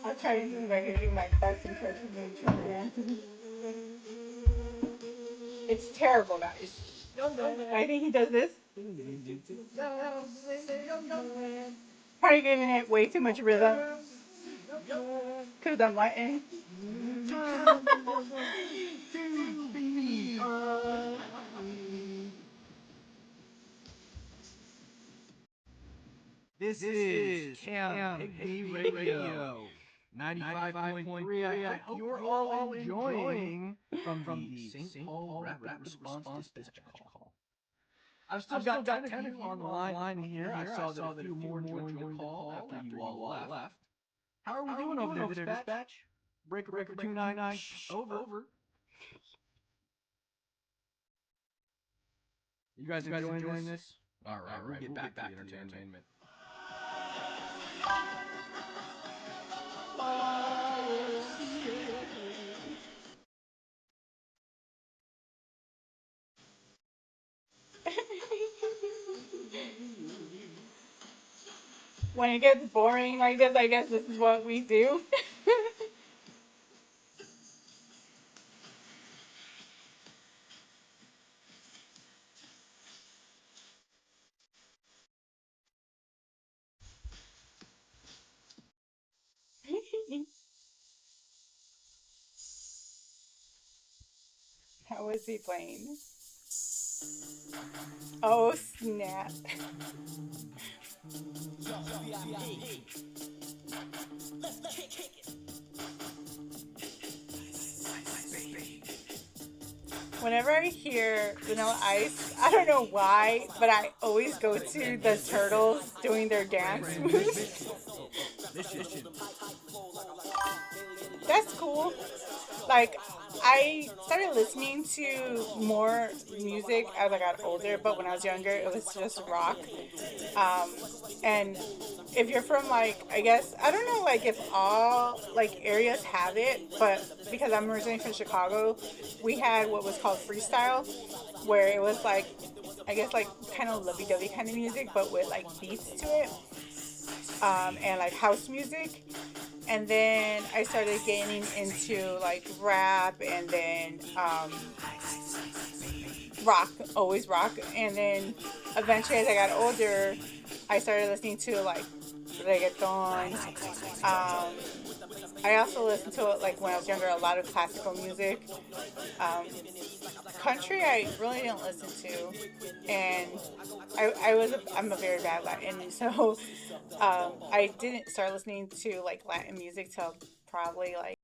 I'll try to do like do my best impression of Trump dancing. It's terrible, guys. I think he does this. Probably giving it way too much rhythm. Because I'm Latin. This is Cam Higby Radio 95.3. I hope you're all enjoying from the St. Paul Rapid Response Dispatch call. I've still got kind of you on the line here. I saw that a few more joined the call after you all left. How are we doing over there, Dispatch? Breaker 299, over. You guys enjoying this? All right, we'll get back to the entertainment. When it gets boring like this, I guess this is what we do. How is he playing? Oh snap. Whenever I hear Vanilla Ice, I don't know why, but I always go to the turtles doing their dance moves. That's cool. Like, I started listening to more music as I got older, but when I was younger, it was just rock. Um, and if you're from like, I guess I don't know like if all like areas have it, but because I'm originally from Chicago, we had what was called freestyle, where it was like, I guess like kind of lovey-dovey kind of music, but with like beats to it, and like house music. And then I started getting into like rap, and then rock, always rock. And then eventually, as I got older, I started listening to like reggaeton. I also listened to it like when I was younger, a lot of classical music. Country, I really didn't listen to, and I'm a very bad Latin, so I didn't start listening to like Latin music till probably like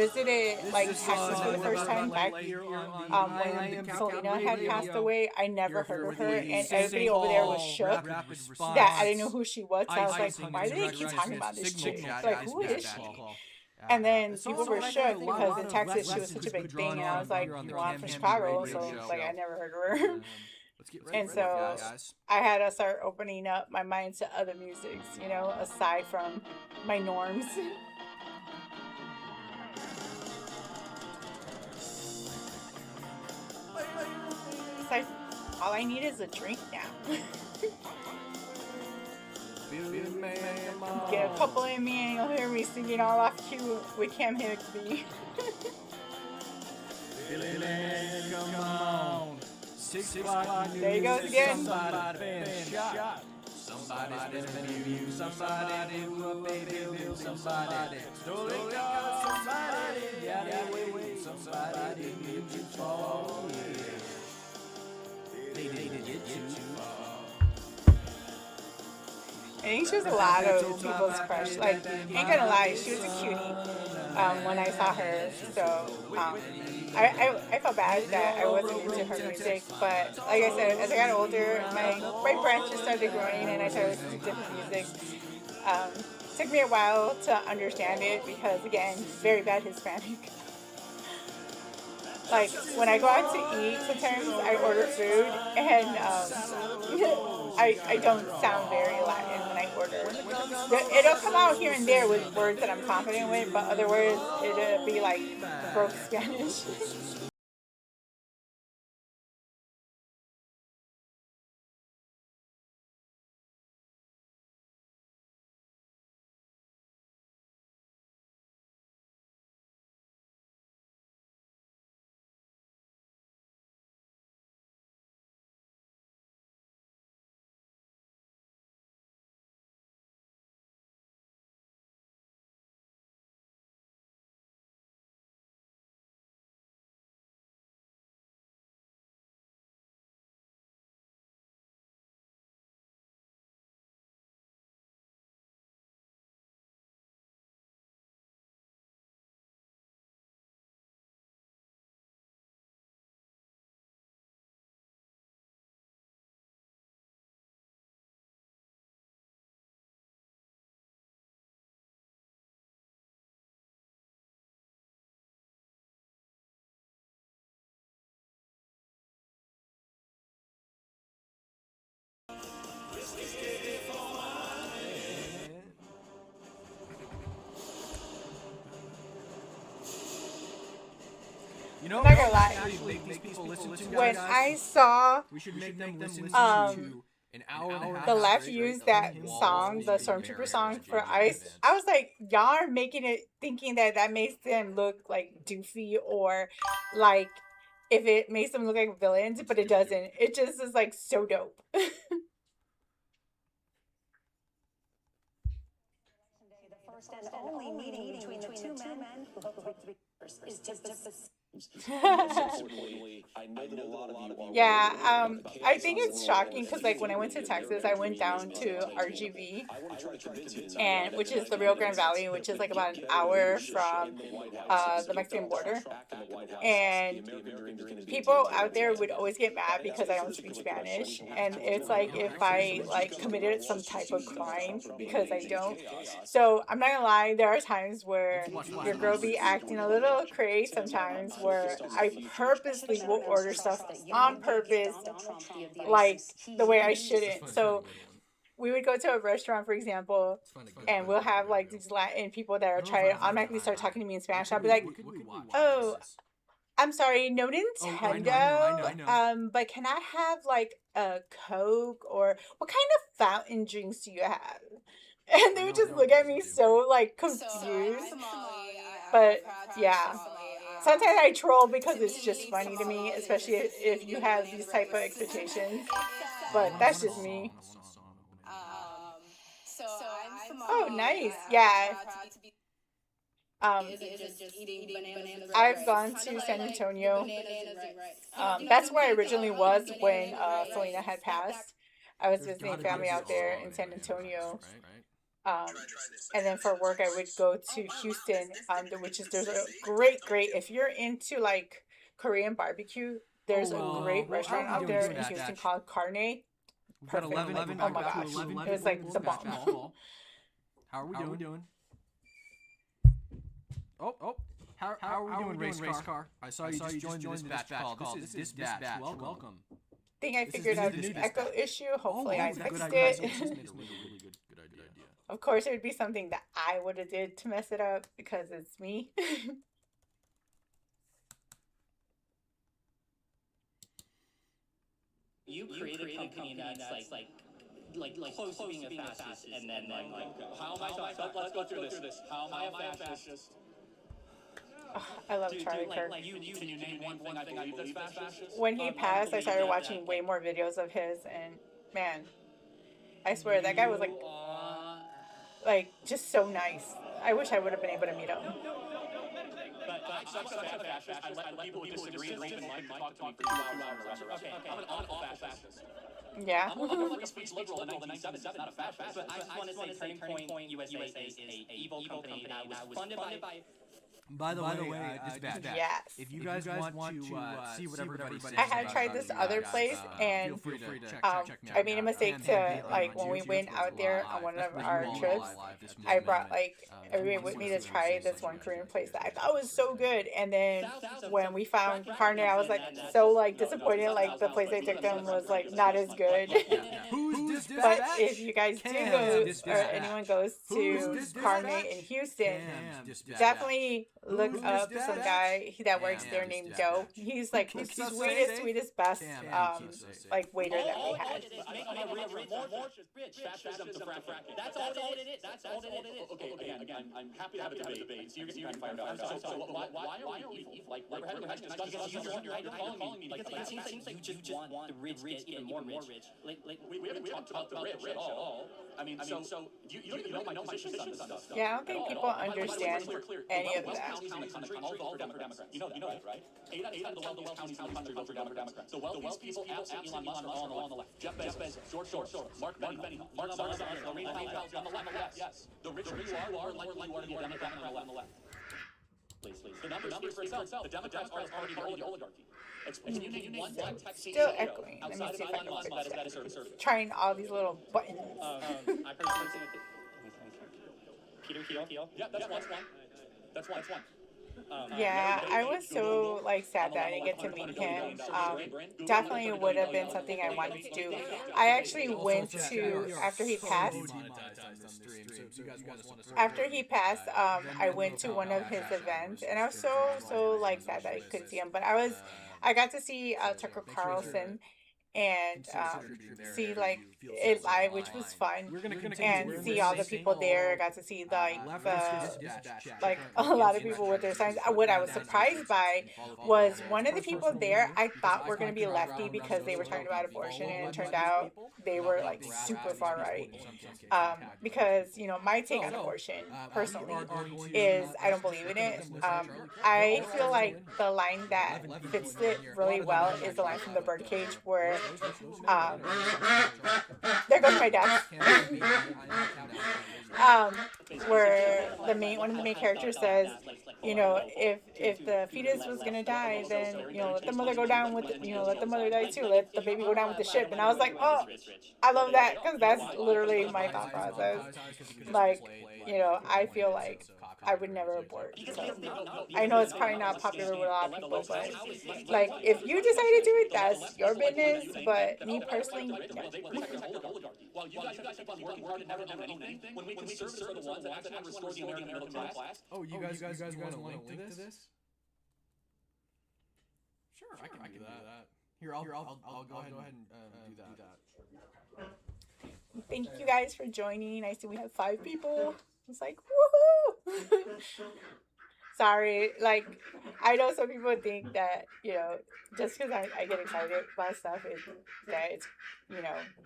visited This like is Texas for the first time back here on when Selena had passed away. I never heard of her, and St. everybody over there was Paul shook rapid response. that I didn't know who she was. So I was like, Icing why do they keep talking about this chick? Like, who is she? And then people were shook because in Texas she was such a big thing, and I was like, well, I'm from Chicago, so like I never heard of her. Let's get ready And for so it, guys. I had to start opening up my mind to other musics, you know, aside from my norms. It's like, all I need is a drink now. Get a couple in me and you'll hear me singing all off cue with Cam Higsby. Come on. 6 o'clock. There he goes again. Somebody been shot. Somebody's been abused. Somebody who a baby will. Somebody stole a car. Somebody got away. Somebody didn't get too far. They didn't get too far. I think she was a lot of people's crush. Like, ain't gonna lie, she was a cutie when I saw her. So I felt bad that I wasn't into her music. But like I said, as I got older, my branches started growing and I started listening to different music. Took me a while to understand it because, again, very bad Hispanic. Like, when I go out to eat, sometimes I order food and I don't sound very Latin when I order. It'll come out here and there with words that I'm confident with, but other words, it'll be like broke Spanish. You know, I'm not gonna lie. actually make these people listen to When guys. I saw We should make them listen to an hour and a half. the left use that song, the Stormtrooper song for Ice, I was like, y'all are making it thinking that that makes them look like doofy or like if it makes them look like villains, but it doesn't. It just is like so dope. The first and only meeting between the two men who hope to be is just Yeah, I think it's shocking because like when I went to Texas, I went down to RGV, and which is the Rio Grande Valley, which is like about an hour from the Mexican border, and people out there would always get mad because I don't speak Spanish, and it's like if I like committed some type of crime because I don't. So I'm not gonna lie, there are times where your girl be acting a little crazy sometimes where I purposely will order stuff on purpose, like the way I shouldn't. So we would go to a restaurant, for example, and we'll have like these Latin people that are trying to automatically start talking to me in Spanish. I'll be like, oh, I'm sorry, no Nintendo. But can I have like a Coke, or what kind of fountain drinks do you have? And they would just look at me so like confused. But yeah, sometimes I troll because it's just funny to me, especially if you have these type of expectations. But that's just me. Oh, nice. Yeah. I've gone to San Antonio. That's where I originally was when Selena had passed. I was visiting family out there in San Antonio. Um, and then for work, I would go to Houston, which is there's a great if you're into like Korean barbecue, there's a great restaurant out there in Houston called Carne. We've got Perfect. 11. Oh my back to gosh, 11 it was like the bomb. Ball. How are we doing? Oh. How are we doing, race car? I saw you just joined the dispatch call. This is dispatch. Welcome. I think I figured out the echo issue. Hopefully I fixed it. Really good idea. Of course, it would be something that I would have did to mess it up because it's me. You create a company that's like close to being a fascist, and then like, how am I? Let's go through this. How am I a fascist? Oh, I love Charlie Kirk. Can you name one thing I believe that's fascist? When he passed, I started watching way more videos of his, and man, I swear that guy was like just so nice. I wish I would have been able to meet him. But I'm such a fascist. I let people disagree and even like talk to me for 2 hours. Okay, I'm an awful fascist. Yeah. I'm like a speech liberal in the 1970s, not a fascist. But I just want to say Turning Point USA is an evil company that was funded by. By the way, dispatch. Yes. If you guys want to see what everybody's saying, I had tried this other place, and feel free to check me out. I made a mistake to like when we went out there on one of our trips. I brought like everybody with me to try this one Korean place that I thought was so good, and then when we found Carne, I was like so like disappointed. Like the place I took them was like not as good. Who's But if you guys do go or anyone goes to Carne in Houston, definitely look up some guy that works there named Joe. He's like the sweetest, best like waiter that we had. That's all it is. Okay, again, I'm happy to have a debate. So you're fired out. So why are we like we're having a discussion? You're calling me like it seems like you just want the rich get even more rich. Like we haven't talked about the rich at all. I mean, so you don't even know my positions on this stuff. Yeah, I don't think people understand any of that. All for Democrats. You know that, right? 8 out of the wealthiest counties in the country vote for Democrats. The wealthiest people outside Elon Musk are all on the left. Jeff Bezos, George Soros, Mark Benioff, Mark Zuckerberg, Lorraine Bell on the left. Yes. The richer you are, more likely you are to be a Democrat on the left. Please. The numbers speak for itself. The Democrats are already the oligarchy. Can you name one tech CEO Still echoing. Let me see if I can fix that. Trying all these little buttons. Peter Thiel. Yeah, that's one. That's one. Yeah, I was so like sad that I didn't get to meet him. Definitely would have been something I wanted to do. I actually went to after he passed. I went to one of his events, and I was so like sad that I couldn't see him. But I got to see Tucker Carlson and see like it live, which was fun, and see all the people there. I got to see like a lot of people with their signs. What I was surprised by was one of the people there I thought were going to be lefty because they were talking about abortion, and it turned out they were like super far right. Because my take on abortion personally is I don't believe in it. I feel like the line that fits it really well is the line from The Birdcage where there goes my dad. Where one of the main characters says, if the fetus was gonna die, then let the mother go down with let the mother die too. Let the baby go down with the ship. And I was like, oh, I love that because that's literally my thought process. Like, I feel like I would never abort. So I know it's probably not popular with a lot of people, but like if you decide to do it, that's your business. But me personally, no. Well, you guys keep on working hard and never do anything. When we conservatives are the ones that actually restore the American middle class. Oh, you guys want a link to this? Sure, I can do that. Here, I'll go ahead and do that. Thank you guys for joining. I see we have 5 people. It's like, woohoo! Sorry, like, I know some people think that, just because I get excited about stuff, it's,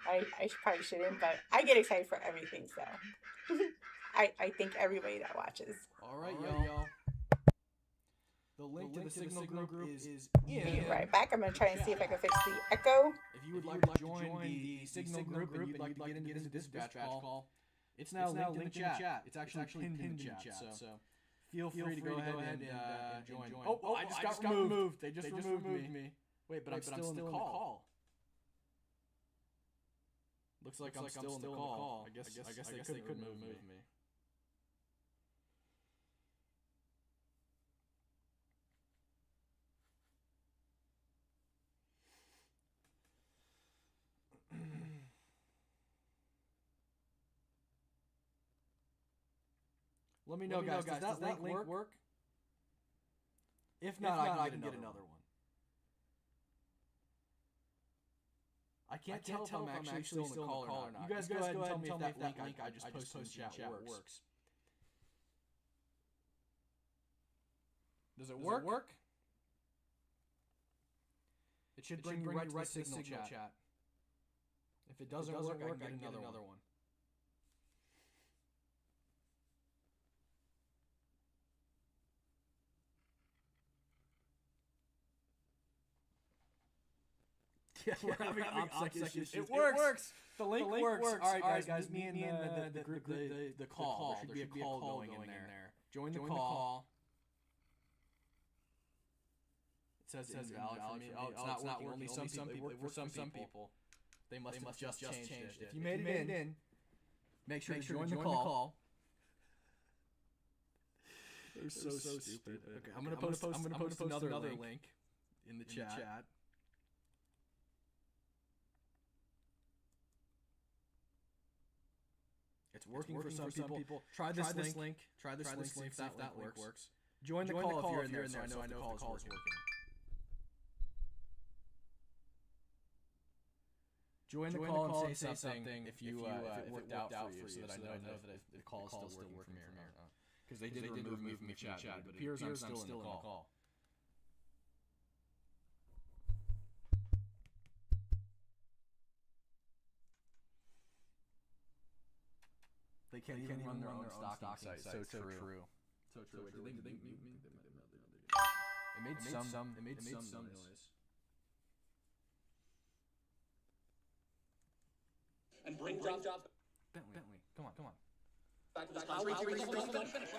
I probably shouldn't, but I get excited for everything, so. I thank everybody that watches. All right, y'all. The link to the Signal group is in. Be right back. I'm going to try and see if I can fix the echo. If you would like to join the Signal group and you'd like to get into this dispatch call, It's now linked in the chat. It's actually pinned in the chat. So feel free to go ahead and join. Oh, I just got removed. They just removed me. Wait, but I'm still in the call. Looks like I'm still in the call. I guess they couldn't remove me. Let me know, guys. Does that link work? If not, I can get another one. I can't tell if I'm actually still in the call or not. You guys go ahead and tell me if that link I just posted in chat works. Does it work? It should bring you right to the signal chat. If it doesn't work, I can get another one. Yeah, we're having OPSEC issues. It works. The link works. All right, guys. Me and the group, the call. There should be a call going in there. Join the call. It says invalid for me. Oh, it's not working. Only some people. It worked for some people. They must have just changed it. If you made it in, make sure to join the call. They're so stupid. Okay, I'm gonna post another link in the chat. It's working for some people. Try this link. Try this link. See if that works. Join the call if you're in there, so I know if the call is working. Join the call and say something if it worked out for you, so that I know that the call is still working for me or not. Because they did remove me from the chat, but it appears I'm still in the call. They can't even run their own stocking site. So true. So true. Wait, did they mute me? It made some noise. And bring jobs. Bentley, come on. Back to this country. Let me finish.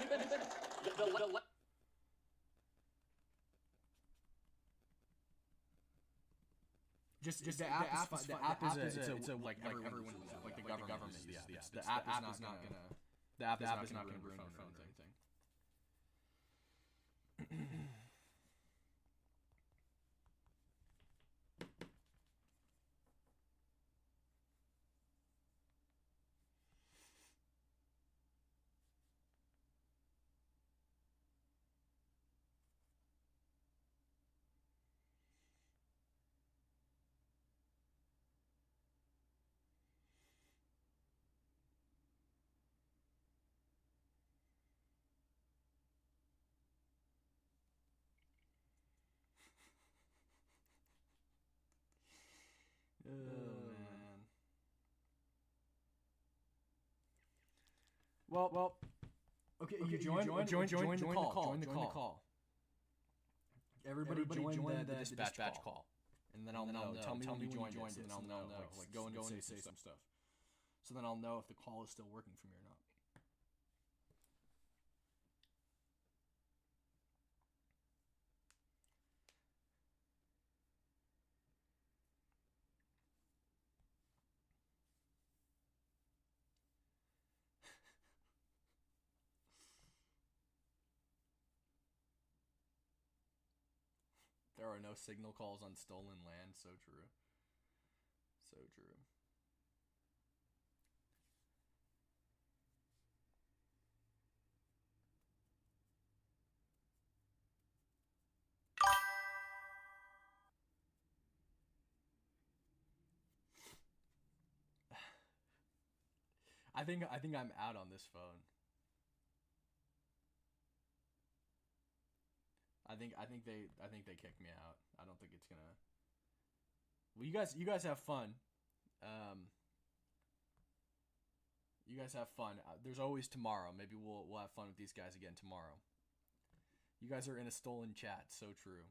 Just the app is like everyone like the government. Yeah. The app is not gonna ruin your phone or anything. Oh man. Well. Okay, you join the call. Everybody join the dispatch call. And then I'll know. Tell me when you join, and then I'll know. Like go in and say some stuff. So then I'll know if the call is still working for me or not. There are no signal calls on stolen land. So true. So true. I think I'm out on this phone. I think they kicked me out. I don't think it's gonna. Well, you guys have fun. You guys have fun. There's always tomorrow. Maybe we'll have fun with these guys again tomorrow. You guys are in a stolen chat. So true.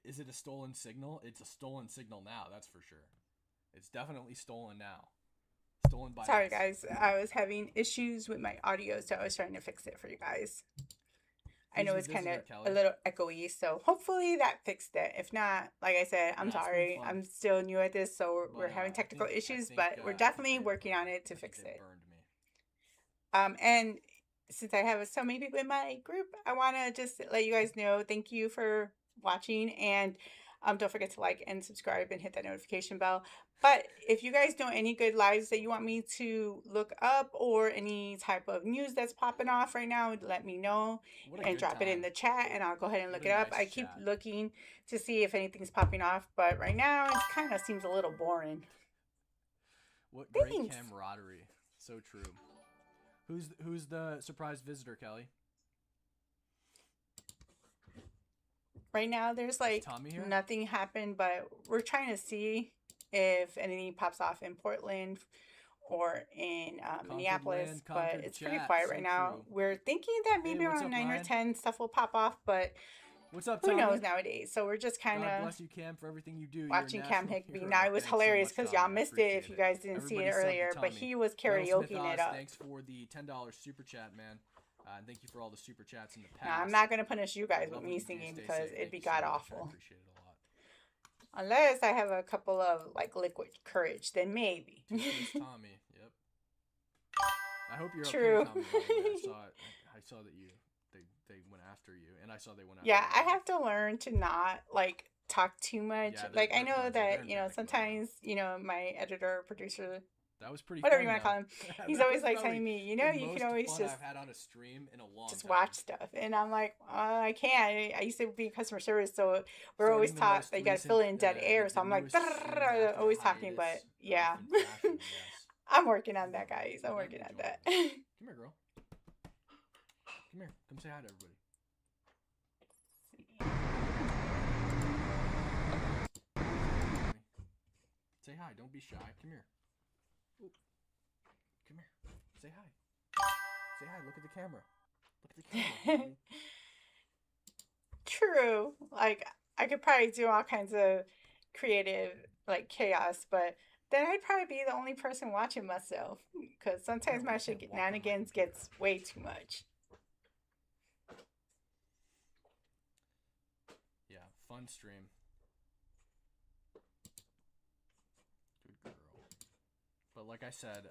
is it a stolen signal? It's a stolen signal now, that's for sure. It's definitely stolen now. Stolen by Sorry, us. guys. I was having issues with my audio, so I was trying to fix it for you guys. I know Who's it's the kind of visitor, Kelly? a little echoey, so hopefully that fixed it. If not, like I said, I'm Yeah, it's been sorry. fun. I'm still new at this, so we're But, having I technical think- issues, I but think, we're I think definitely they working on burned- it to I think fix they it. burned me. And since I have so many people in my group, I want to just let you guys know, thank you for watching, and don't forget to like and subscribe and hit that notification bell. But if you guys know any good lives that you want me to look up, or any type of news that's popping off right now, let me know What a and good drop it in time. the chat, and I'll go ahead and What look a it up. nice I keep chat. looking to see if anything's popping off, but right now it kind of seems a little boring. What great Thanks. camaraderie. So true. Who's the surprise visitor, Kelly? Right now there's like Tommy here? nothing happened, but we're trying to see if anything pops off in Portland or in Minneapolis, land, but conquered it's pretty chat, quiet so right now. true. We're thinking that maybe what's around up, 9 or Ryan? 10 stuff will pop off, but What's up, who Tommy? knows nowadays. So we're just kind God of bless you, Cam, for everything you do. You're a watching Cam national Higbee. hero. Now it was Thanks so hilarious much, because Tommy. y'all I missed it if appreciate you guys didn't see it Everybody sub to earlier, but Tommy. he was Metal Smith karaokeing Oz, it up. Thanks for the $10 super chat, man. And thank you for all the super chats in the past. Now, I'm not going to punish you guys with Love what me you do. singing Stay because safe. it'd be Thank you so god much. I awful. appreciate it a lot. Unless I have a couple of like liquid courage, then maybe. Two-Face Tommy. Yep. I hope you're True. okay, Tommy. By the way. I saw that they went after you, and I saw they went after. Yeah, I you. have to learn to not like talk too much. Yeah, Like I they're know clumsy. that, They're you know, manic about it. sometimes, you know, my editor, producer, That was pretty. whatever fun, you want to call him, though. he's That always was like probably telling me, you know, the you most can always fun just I've had on a stream in a long time. watch stuff. And I'm like, I can't. I used to be in customer service, so we're Starting always the taught most that you got to recent, fill in dead the air. So I'm like, newest stream after always a talking, but hiatus, yeah. in fashion, I guess. I'm working on that, guys. I'm Yeah, working you're on doing that. Come here, girl. Come here. Come say hi to everybody. Say hi. Don't be shy. Come here. Ooh. Come here. Say hi. Say hi. Look at the camera. Look at the camera. baby. True. Like I could probably do all kinds of creative like chaos, but then I'd probably be the only person watching myself because sometimes my shenanigans gets way too much. Yeah, fun stream. Good girl. But like I said,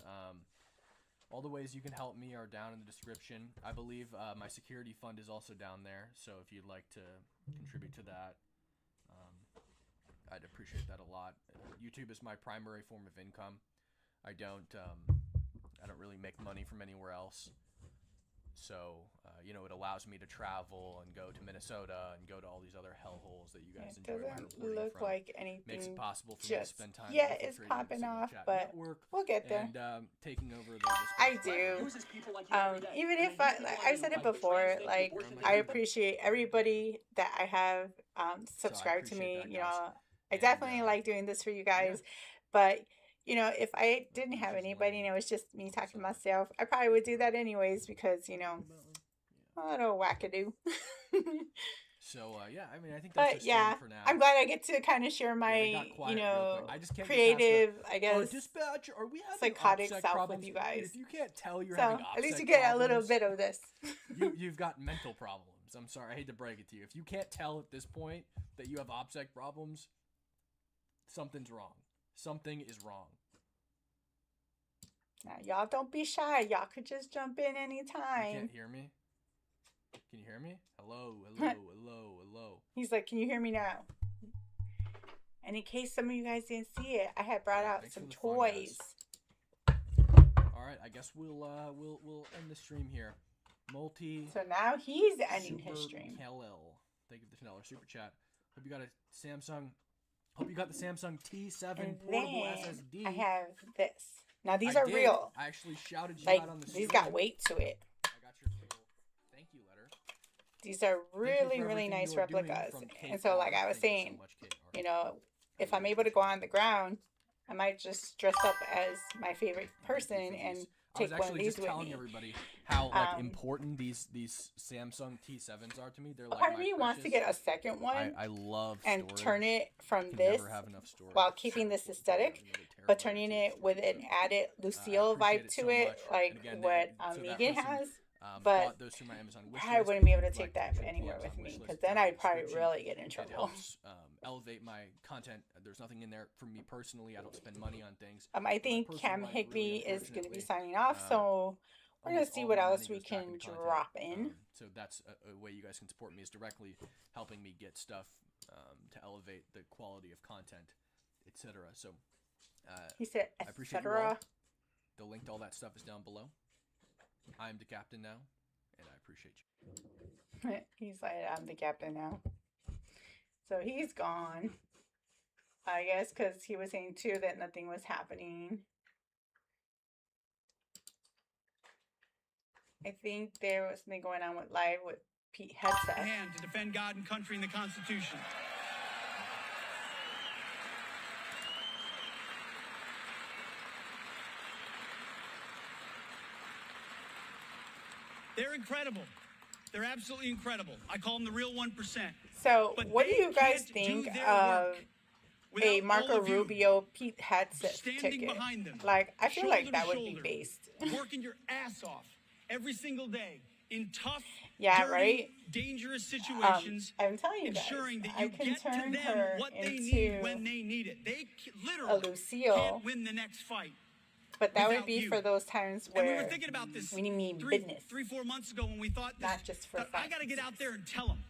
all the ways you can help me are down in the description. I believe my security fund is also down there, so if you'd like to contribute to that, I'd appreciate that a lot. YouTube is my primary form of income. I don't really make money from anywhere else. So, you know, it allows me to travel and go to Minnesota and go to all these other hellholes that you guys It enjoy my doesn't reporting look from. like anything Makes it possible for me to just spend time yet is infiltrating popping the Signal off, Chat but network we'll get there. and taking over the I Discord do. Uses people like you every day. Even And if then I, use people like like I you, said it like the before, trans thing, the like abortion I thing. appreciate everybody that I have subscribed to appreciate me. that, You guys. know, I And, definitely like doing this for you guys, but you know, if I didn't have This is anybody lame. and it was just me talking to So- myself, I probably would do that anyways because, you know, a little wackadoo. So yeah, I mean, I think that's But just yeah, for now. I'm glad I get to kind of share they my, got quiet you real know, quick. I just can't get past creative, I Our guess, dispatcher, are we having psychotic OPSEC self problems? with you Dude, guys. if you can't tell you're So having at least OPSEC you get a little problems, bit of this. you've got mental problems. I'm sorry, I hate to break it to you. If you can't tell at this point that you have OPSEC problems, something's wrong. Something is wrong. Now, y'all don't be shy. Y'all could just jump in You anytime. can't hear me? Can you hear me? Hello, hello, hello, hello. He's like, can you hear me now? And in case some of you guys didn't see it, I had brought Yeah, out thanks some for the fun, guys. toys. All right, I guess we'll end the stream here. Multi. So now he's ending his Super stream. Kal-El. Thank you for the $10 super chat. Hope you got a Samsung. Hope you got the Samsung T7 And portable then SSD. I have this. Now these I are did. real. I actually shouted you Like out on the these stream. got weight to it. I got your little thank you letter. These are Thank you really, for really everything nice you are doing replicas. from Kate And so, like R. I was Thank you so saying, much, Kate R. you know, if really I'm able to appreciate go it. on the ground, I might just dress up as my favorite person Thank you for and these. I was take one of actually these just with telling me. everybody how like Um, important these Samsung T7s are to me. They're A like part of my me wants to precious. get a second one I love and storage. turn it from Can this never have enough storage. while keeping this So probably aesthetic, have another but terabyte or turning two of it with storage. an So, added I Lucille appreciate vibe it to so it, much. like And again, what so that Megan person has. But bought those through my Amazon wish probably list. wouldn't be If able to you'd take like that to check the anywhere Amazon with wish me, list, because it's then in the I'd probably description. really get in It trouble. helps elevate my content. There's nothing in there for me personally. I don't spend money on things. I For my think personal Cam life, Higby really, is going to be unfortunately, signing off, so we're going to almost see all what my else money we goes back can into content. drop in. So that's a way you guys can support me, is directly helping me get stuff to elevate the quality of content, etc. So He said, I appreciate you all. etc. The link to all that stuff is down below. I'm the captain now, and I appreciate you. He's like, I'm the captain now. So he's gone. I guess because he was saying too that nothing was happening. I think there was something going on with live with Pete Hegseth. Hand to defend God and country and the Constitution. They're incredible. They're absolutely incredible. I call them the real 1%. So But what do they you guys can't do think their of work a without Marco all of you Rubio Pete Hegseth standing ticket? behind them, Like, I feel like shoulder that to would be shoulder, based. working your ass off every single day in tough, Yeah, dirty, right? dangerous situations, I'm telling you guys, ensuring that I you can get to turn them her what they into need when they need it. They a literally Lucille, can't win the next fight. but that would without be you. for those times And we where were thinking about this we need three, business, 4 months ago when we thought this. not just for that I fun. got to get out there and tell them.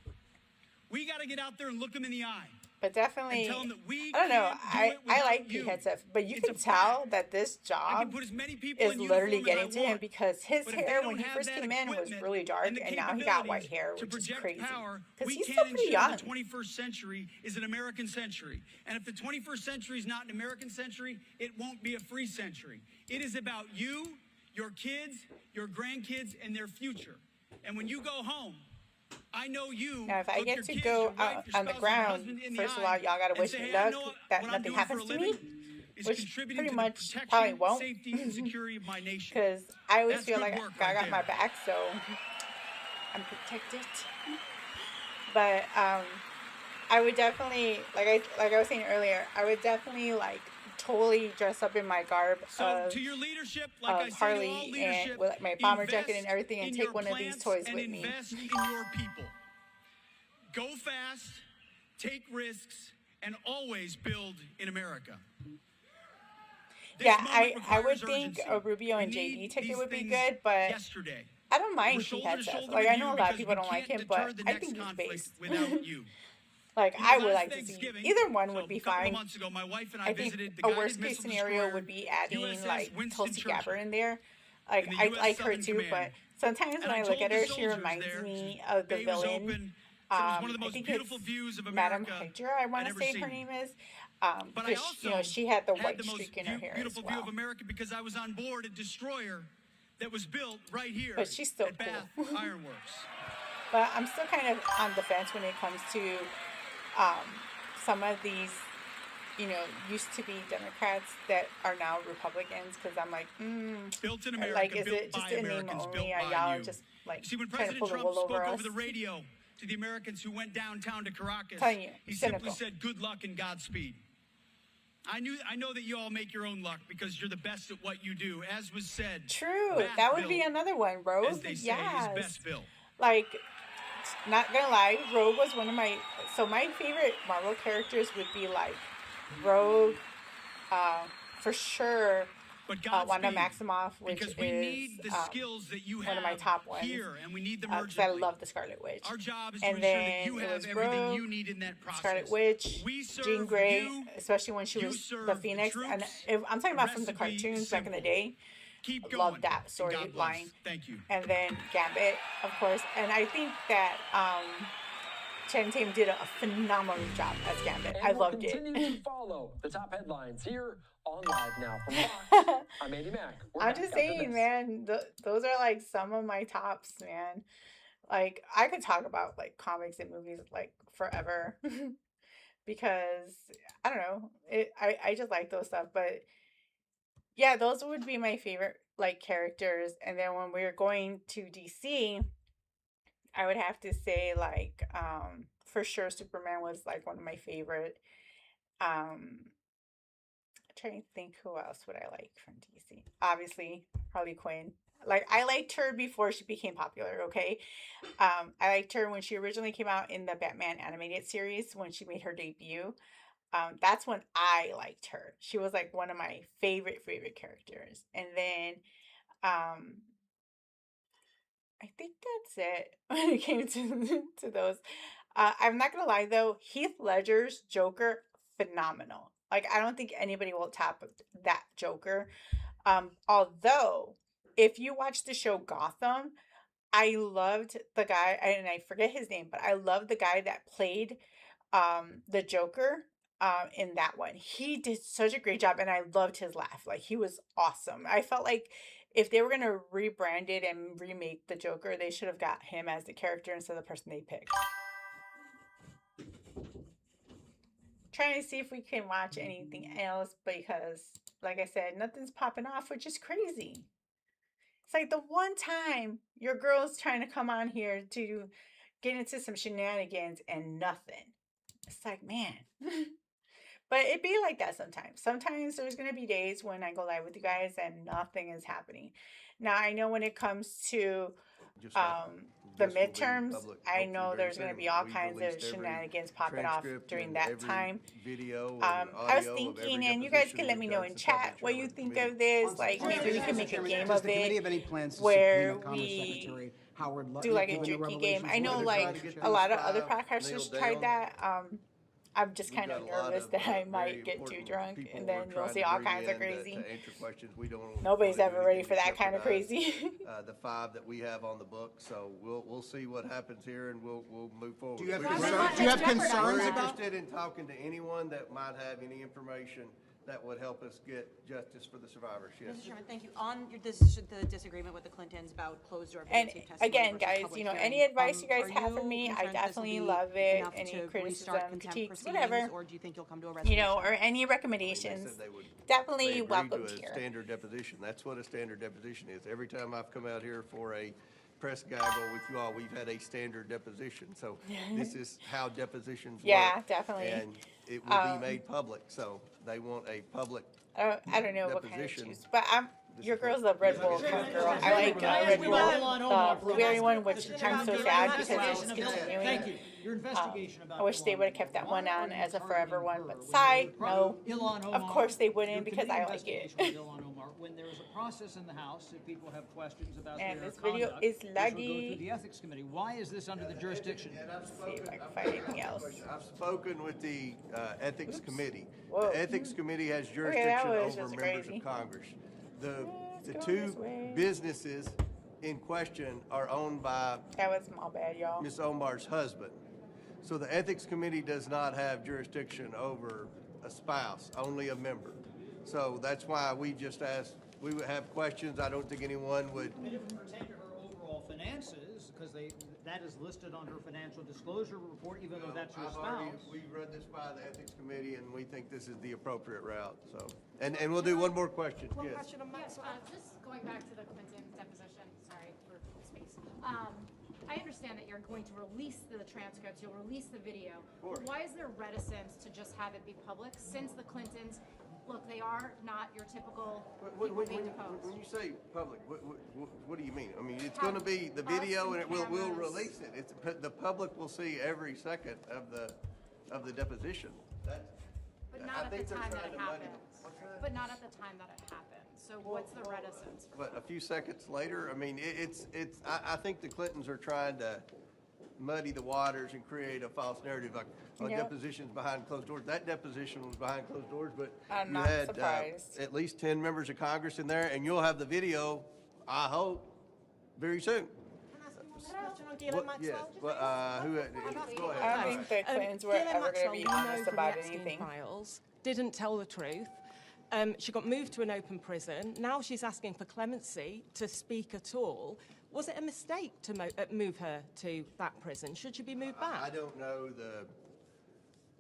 We got to get out there and look them in the eye. But definitely, And tell 'em that we I don't know. can't do it I like without Pete you. Hegseth, but you It's can a tell fact. that this I can job put as many people is in literally uniform getting as to I him want. because his But if they hair don't when he have first that came in was equipment really dark, and the and now he got white capabilities hair, to which is project crazy. power, Because we he's can't still pretty ensure young. the 21st century is an American century. And if the 21st century is not an American century, it won't be a free century. It is about you, your kids, your grandkids, and their future. And when you go home, I know you. Now, if I look get your to kids, go your wife, out your on the spouse, your ground, husband in the first of eye all, y'all gotta and wish say, me hey, I luck know that what I'm nothing doing happens for a to me, living is which contributing pretty to much the protection, probably won't. safety, and security of my nation. Because I always That's feel good like work I right got my there. back, so I'm protected. But I would definitely, like I was saying earlier, I would definitely like totally dress up in my garb So of to your leadership, like I say to all Harley leadership, and with like, my bomber jacket and invest everything, and in take your one of these plants toys and with me. invest in your people. Go fast, take risks, and always build in America. This Yeah, moment I would requires think urgency. a Rubio We and JD need ticket these would be things good, but yesterday. I don't mind We're Pete shoulder to Hegseth. shoulder Like, with I know you a lot of because people we don't like can't him, but deter the I next think he's conflict based. without you. Like, You know, I would last like to see Thanksgiving, either one would so be a couple of fine. months ago, my wife and I I think visited the a guided worst case missile scenario destroyer would be adding USS like Winston Tulsi Churchill Gabbard in there. Like, in the I US like her Southern too, Command. but sometimes And when I I look told at the her, she soldiers reminds there, me of the bay was villain. open, said it was one of the I most think beautiful it's views of Madame America Hydra, I want I'd to ever say seen. her name is. But I Because, you know, also she had the had white the most streak in her hair as beautiful view well. of America because I was on board a destroyer that was built right here But she's still at Bath cool. Iron Works. But I'm still kind of on the fence when it comes to some of these, you know, used to be Democrats that are now Republicans, because I'm like, Built in America, like, is built it just by a name Americans, built only? Are by y'all you. just like See, when trying to President pull the Trump wool spoke over over us? the radio to the Americans who went downtown to Caracas, Telling you, he cynical. simply said, "Good luck and Godspeed." I know that you all make your own luck because you're the best at what you do. As was said, True, Bath that would be built, another one. as Rogue, they say, yes. is best built. Like, not gonna lie, Rogue was one of my. So my favorite Marvel characters would be like Rogue, for sure. But Wanda Godspeed, Maximoff, which because we is need the skills that you one have of my top ones. here, and we need them Because I urgently. love the Scarlet Witch. Our job is to And ensure that then you it have was everything Rogue, you need in that process. Scarlet Witch, We serve Jean Grey, you, especially when she you was serve the the Phoenix. And troops. if, I'm talking about from the Recipe is cartoons back in the simple. day. Keep I going. love that And God bless. storyline. Thank you. And then Gambit, of course. And I think that Chen Tatum did a phenomenal job as Gambit. And I we'll loved continue it. to follow the top headlines here on Live Now from Fox. I'm Andy Mack. We're I'm back just after saying, this. man, those are like some of my tops, man. Like, I could talk about like comics and movies like forever because I don't know, I just like those stuff. But Yeah, those would be my favorite like characters. And then when we were going to DC, I would have to say like for sure Superman was like one of my favorite. Um Trying to think who else would I like from DC. Obviously, Harley Quinn. Like I liked her before she became popular, okay? I liked her when she originally came out in the Batman animated series when she made her debut. That's when I liked her. She was like one of my favorite characters. And then um I think that's it when it came to those. I'm not gonna lie though, Heath Ledger's Joker, phenomenal. Like I don't think anybody will top that Joker. Although if you watch the show Gotham, I loved the guy, and I forget his name, but I loved the guy that played the Joker in that one. He did such a great job, and I loved his laugh. Like he was awesome. I felt like if they were gonna rebrand it and remake the Joker, they should have got him as the character instead of the person they picked. Trying to see if we can watch anything else because, like I said, nothing's popping off, which is crazy. It's like the one time your girl's trying to come on here to get into some shenanigans and nothing. It's like, man. But it be like that sometimes. Sometimes there's going to be days when I go live with you guys and nothing is happening. Now, I know when it comes to the midterms, I know there's going to be all kinds of shenanigans popping off during that time. I was thinking, and you guys can let me know in chat what you think of this. Like, maybe we can make a game of it where we do like a drinking game. I know, like, a lot of other podcasters tried that. I'm just kind of nervous that I might get too drunk and then you'll see all kinds of crazy. Nobody's ever ready for that kind of crazy. The 5 that we have on the book, so we'll see what happens here and we'll move forward. Do you have concerns? We're interested in talking to anyone that might have any information that would help us get justice for the survivors. Yes. Mr. Chairman, thank you. On the disagreement with the Clintons about closed door and videotape testimony again, versus guys, public you know, hearing, any advice you guys are have for me, I concerned that this will definitely be love it. enough Any to criticism, restart contempt critiques, proceedings, whatever. or do you think you'll come to a You resolution? know, or any recommendations, definitely They welcome agreed to a here. standard deposition. That's what a standard deposition is. Every time I've come out here for a press gaggle with you all, we've had a standard deposition. So this is how depositions work. Yeah, definitely. And it will be made public. So they want a public I don't know what kind of deposition. juice, but your girl's a Red Bull kind of girl. I like Red Bull, the blueberry one, which I'm so sad because it's continuing. Thank you. Your investigation about I wish they would have kept that one on as a forever one, but side, no. Of course they wouldn't because I like it. When there is a process in the House, if people have questions about And their this video conduct, is this will go laggy. through the Ethics Committee. Why is this under the jurisdiction? Let's see if I can find anything else. I've spoken with the Ethics Committee. Whoa. The Ethics Committee has that jurisdiction was over just members crazy. of Congress. The Let's go two this way. businesses in question are owned by That was my bad, y'all. Ms. Omar's husband. So the Ethics Committee does not have jurisdiction over a spouse, only a member. So that's why we just asked, we would have questions. I don't think anyone would. But if it pertained to her overall finances, because that is listed on her financial disclosure report, even though that's her spouse. We read this by the Ethics Committee, and we think this is the appropriate route. So, and we'll do one more question. One Yes. question on my Yes, just going back to the Clinton deposition, sorry for space. I understand that you're going to release the transcripts, you'll release the video. But why is there reticence to just have it be public since the Clintons, look, they are not your typical people being deposed? When you say public, what do you mean? I mean, it's going to be the video, and we'll release it. It's the public will see every second of the deposition. But not at the time that it happens. But not at the time that it happens. So what's the reticence? But a few seconds later, I mean, I think the Clintons are trying to muddy the waters and create a false narrative, like depositions behind closed doors. That deposition was behind closed doors, but I'm you not had surprised. at least 10 members of Congress in there, and you'll have the video, I hope, very soon. Yes. Well, go ahead. I don't think the Clintons were ever going to be honest about anything. Files, didn't tell the truth. She got moved to an open prison. Now she's asking for clemency to speak at all. Was it a mistake to move her to that prison? Should she be moved back? I don't know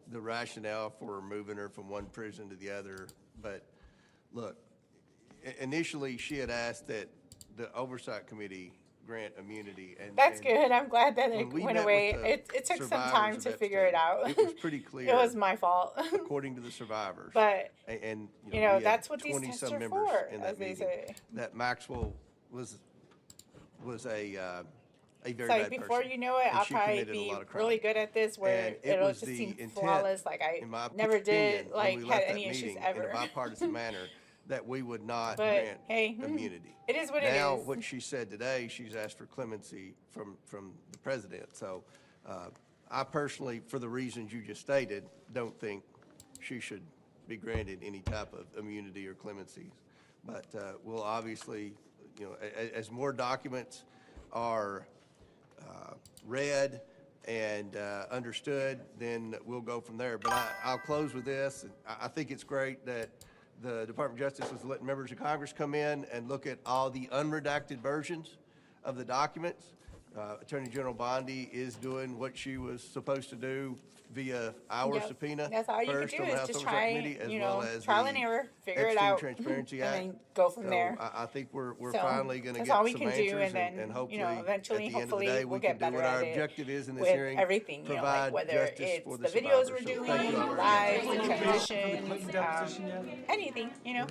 the rationale for moving her from one prison to the other, but look, initially she had asked that the Oversight Committee grant immunity. And That's and good. I'm glad that when it we went met away. with the It took some survivors time of to figure it out. Epstein, it was pretty clear. It was my fault. According to the survivors. But, And you we know, had that's what these 20 tests some are members for, in as that they meeting, say. that Maxwell was a very It's like bad before person, you know it, and I'll she probably committed a be lot of crime. really good at this, where And it it'll was just the seem intent, flawless. Like I in my never opinion, did, when like we had left that any issues meeting, in ever. a bipartisan manner, that we would not But grant hey, immunity. it is what it Now, is. what she said today, she's asked for clemency from the president. So I personally, for the reasons you just stated, don't think she should be granted any type of immunity or clemencies. But we'll obviously, you know, as more documents are read and understood, then we'll go from there. But I'll close with this. I think it's great that the Department of Justice is letting members of Congress come in and look at all the unredacted versions of the documents. Attorney General Bondi is doing what she was supposed to do via our subpoena. That's all you could first do on the is House just Oversight try, Committee, as you well know, as trial the and error, figure it Epstein out, Transparency and Act. then go from So there. I think we're So, finally going to that's get all we some can do, answers, and then, hopefully, you know, eventually, at the end of the hopefully, day, we'll we can get do better what our at it objective is in this with hearing. everything, you know, like provide whether justice it's for the the videos survivors. we're So doing, thank you the all very lives, much. the transitions, anything, you know.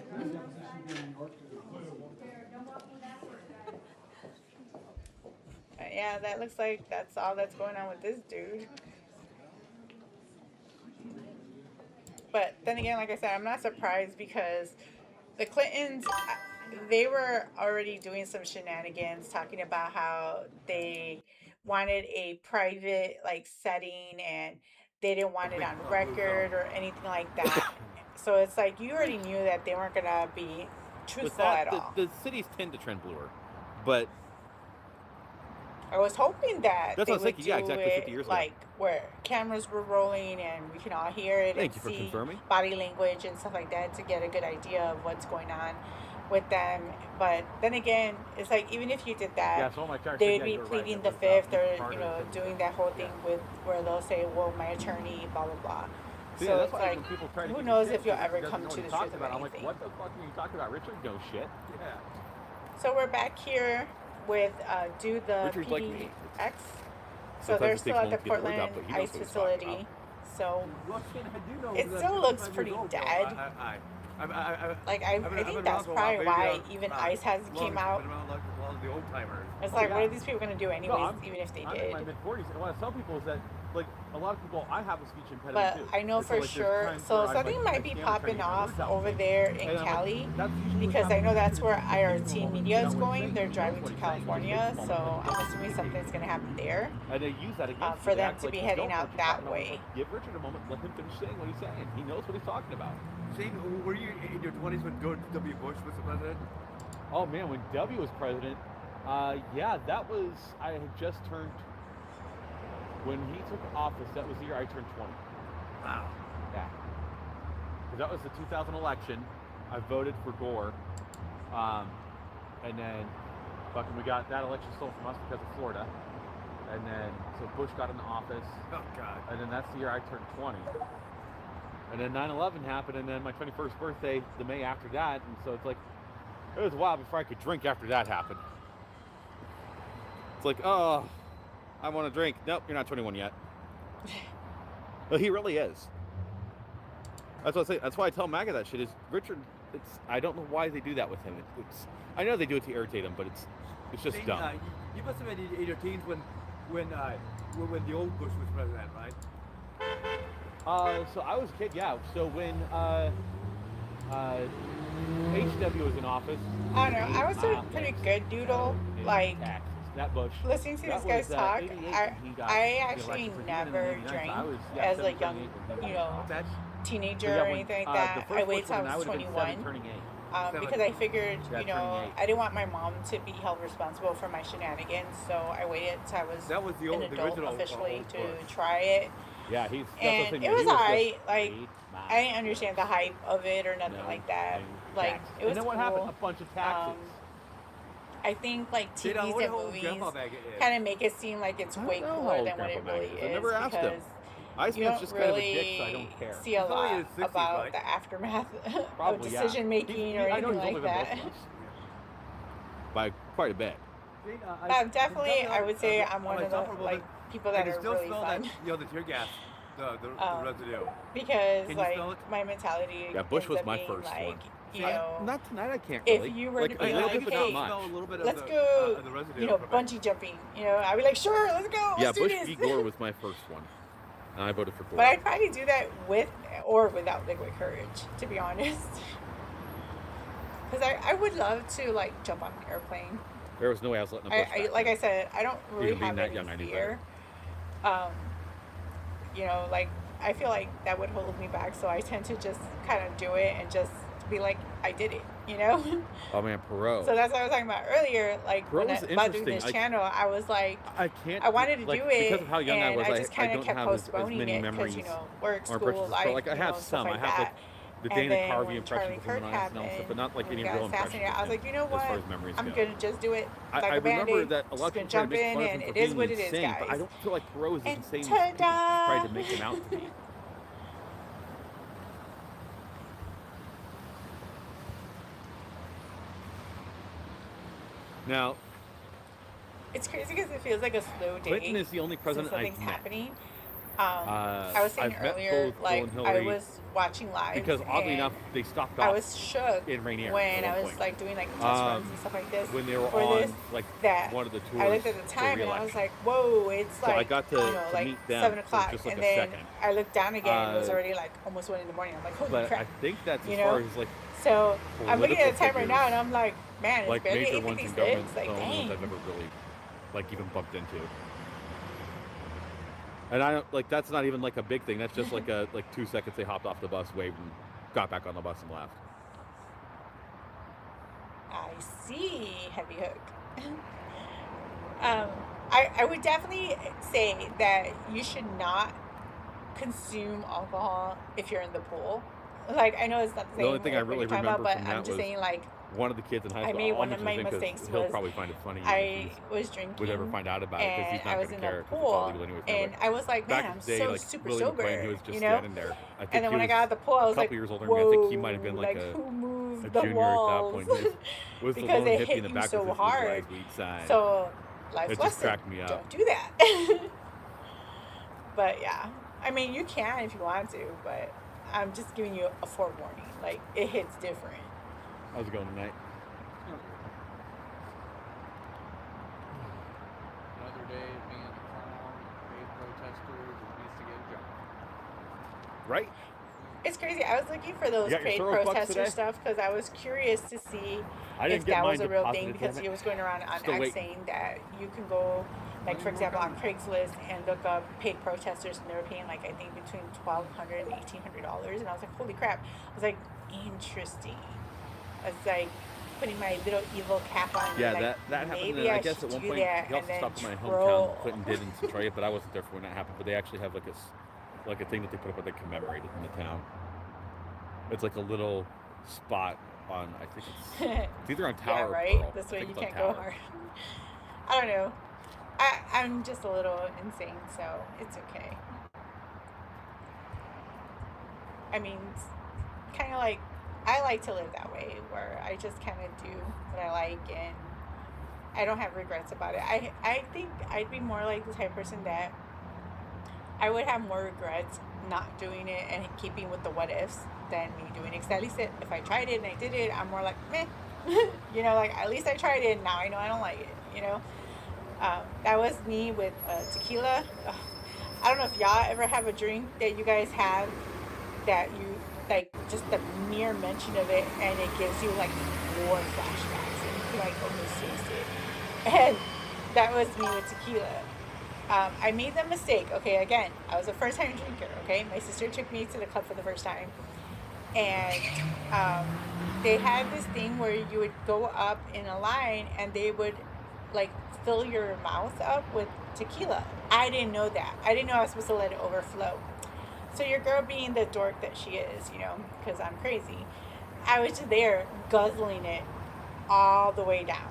Yeah, that looks like that's all that's going on with this dude. But then again, like I said, I'm not surprised because the Clintons, they were already doing some shenanigans, talking about how they wanted a private like setting and they didn't want it on record or anything like that. So it's like you already knew that they weren't gonna be truthful at all. The cities tend to trend bluer, but I was hoping that that's they what I was would thinking. do Yeah, exactly. 50 it years ago. like where cameras were rolling and we can all hear it Thank you and for see confirming. body language and stuff like that to get a good idea of what's going on with them. But then again, it's like even if you did that, Yeah, so all my characters they'd said, be yeah, you're right, pleading it the was, fifth or Carter you know and- doing that whole thing with where they'll say, "Well, my attorney," blah blah blah. So, So yeah, that's it's why like when people try to who give knows me if you'll shit, ever doesn't come know to what the he truth talks of about. I'm like, anything. what the fuck are you talking about? Richard knows shit. Yeah. So we're back here with do the Richard's like me. PDX. So they're Sometimes it still takes at the long to get the word Portland out, but he knows ICE what he's talking facility. So Well, I do know it that still I'm looks 55 pretty years old, so dead. Like I think that's probably why even ICE hasn't came out. It's like, what are these people gonna do anyways, even if they I'm did? in my mid-40s, and what I tell people is that, like, a lot of people, I have a speech impediment But too. I know And so, for like, there's sure. times So where I'm, something like, might I be stand popping trying to get off words out over to there in And I'm like, Cali that's usually what's because I know happening. that's where Richard is IRT taking a media is moment to going. figure They're out what driving he's to saying. He knows what he's California, saying. so He I'm just assuming takes it something's gonna happen there. And they use that against For you. They them act to like be you heading don't know out what you're that talking about. way. Give Richard a moment, let him finish saying what he's saying. He knows what he's talking about. Shane, were you in your 20s when George W. Bush was the president? Oh man, when W was president, yeah, that was, I had just turned, when he took office, that was the year I turned 20. Wow. Yeah. Because that was the 2000 election. I voted for Gore. And then fucking we got that election stolen from us because of Florida. And then, so Bush got into office. Oh, God. And then that's the year I turned 20. And then 9/11 happened, and then my 21st birthday, the May after that. And so it's like, it was a while before I could drink after that happened. It's like, oh, I want to drink. Nope, you're not 21 yet. But he really is. That's what I say. That's why I tell MAGA that shit is Richard. It's, I don't know why they do that with him. It's I know they do it to irritate him, but it's just Shane, dumb. you must have been in your teens when the old Bush was president, right? So I was a kid, yeah. So when HW was in office, I don't know. I was a pretty good doodle. Like that Bush. listening to That these guys was, talk, 88 I, he got I elected actually for never 89, so drank I was, as a 7, young, 28, you know, teenager So, yeah, or when, anything like the that. first I waited till one, I was would've been 21 7 turning 8. because I figured, Yeah, you know, turning 8. I didn't want my mom to be held responsible for my shenanigans, so I waited till I was, That was the an adult original officially old to Bush. try it. Yeah, he's. And it was alright. Like I didn't understand the hype of it or nothing like that. Like it was And then what cool. happened? A bunch of taxes. I think like Shane, TVs what and old movies grandma bag it is? kind of make it seem like it's way know how cooler old than what it Grandpa Mag really is. I is never asked him. because you Iceman's don't just kind of a really dick, so I don't care. see a He's only in lot his 60s, about right? the aftermath of Probably, yeah. decision making or I know anything he's older like than that. both of us. By quite a bit. But I'm definitely, I would say I'm one of the like people that I can are still really smell fun. that, the tear gas, the residue. Because Can you like smell it? my mentality Yeah, Bush ends was up my being first like, one. you know, Not tonight. I can't if really. you were like, to a be little like, bit, but not hey, much. let's go, the residue you know, from it. bungee jumping, you know, I'd be like, sure, let's go, Yeah, let's do Bush this. v. Gore was my first one, and I voted for Gore. But I'd probably do that with or without liquid courage, to be honest. Because I would love to like jump on an airplane. There was no way I was letting a Bush back like then. I said, I don't really Even being have that any young, I knew fear. You know, like I feel like that would hold me back, so I tend to just kind of do it and just be like, I did it, you know. Oh man, Perot. So that's what I was talking about earlier. Like Perot when was about doing this interesting. channel, I was like, I can't. I wanted to like, do it, because of how young and I was. I just kind of don't kept have postponing as many it because memories you know work, or school, impressions. life, Like I you have know, some. stuff like I have that. the And Dana then Carvey when impressions Charlie of him Kirk on SNL and stuff, but not like when any he got real impressions. assassinated, I was like, you know as what? far as memories I'm go. gonna just do it like I a remember Band-Aid. that a lot of Just people gonna tried to jump make in, fun of him and for it is being what it is, insane, but I guys. don't feel like Perot is as And insane as people ta-da! tried to make him out to be. Now, It's crazy because it feels like a slow day. Clinton is the only president something's I've met. happening. I was saying I've met earlier, both Bill like and I Hillary was watching live because oddly and enough, they stopped I off was shook in Rainier when at I one was point. like doing like test runs and stuff like this. When they were for on this, like that one of the tours I looked at the for time and I was re-election. like, whoa, it's So I like got to, you know to like meet them 7 o'clock, for just like and a then second. I looked down again and it was Uh, already like almost 1 in the morning. I'm like, holy But crap! I think that's You as know? far as like So I'm looking at the time right political now and I'm like, man, it's like barely major ones in 8:56. government, Like, the only ones dang. I've ever really like even bumped into. And I don't like that's not even like a big thing. That's just like a like 2 seconds they hopped off the bus, waved, and got back on the bus and left. I see, heavy hook. I would definitely say that you should not consume alcohol if you're in the pool. Like, I know it's not the same. The only thing I what really you're talking remember about, from but I'm that just was saying, like, one of the kids in high I school. made I'll one of mention my his name 'cause mistakes he'll was probably find it funny. I was drinking. Would ever find out about it because he's and not I was going in to care the 'cause it's all pool, legal anyway. and I was like, back man, in I'm the day, so like super William sober, McLean, he was just you know? standing there. I think And then he when I was got out of the pool, I was a couple like, years older whoa, than me. I think he might have been like a who moved a the junior walls? at that point. He was the Because lone it hippie hit in the you back so with his hard. legalized weed sign. So, life's It just lesson, cracked me up. don't do that. But yeah, I mean, you can if you want to, but I'm just giving you a forewarning. Like, it hits different. How's it going tonight? Another day of being a clown, paid protesters, and needs to get a job. Right? It's crazy. I was looking for those You got your paid Starbucks protester today? stuff because I was curious to see I didn't if get that mine was a real thing deposited, because damn he it. was going around on Still X waiting. saying that you can go, like for example, on Craigslist and look up paid protesters and they were paying like I think between $1,200 and $1,800, and I was like, holy crap! I was like, interesting. I was like putting my little evil cap on. Yeah, like, that happened. maybe I I guess should at one do point that he and also then stopped in my troll. hometown. Clinton did in Detroit, but I wasn't there for when that happened. But they actually have like a thing that they put up where they commemorate it in the town. It's like a little spot on, I think it's either on Tower Yeah, right. or Pearl. This I way think you it's on can't go Tower. hard. I don't know. I'm just a little insane, so it's okay. I mean, it's kind of like I like to live that way, where I just kind of do what I like, and I don't have regrets about it. I think I'd be more like the type of person that I would have more regrets not doing it and keeping with the what ifs than me doing it. 'Cause at least if I tried it and I did it, I'm more like, meh. You know, like at least I tried it and now I know I don't like it, you know? That was me with tequila. Ugh. I don't know if y'all ever have a drink that you guys have that you, like, just the mere mention of it and it gives you, like, war flashbacks and you, like, almost taste it. And that was me with tequila. I made the mistake. Okay, again, I was a first-time drinker. Okay, my sister took me to the club for the first time, and they had this thing where you would go up in a line, and they would like fill your mouth up with tequila. I didn't know that. I didn't know I was supposed to let it overflow. So your girl, being the dork that she is, you know, because I'm crazy, I was just there guzzling it all the way down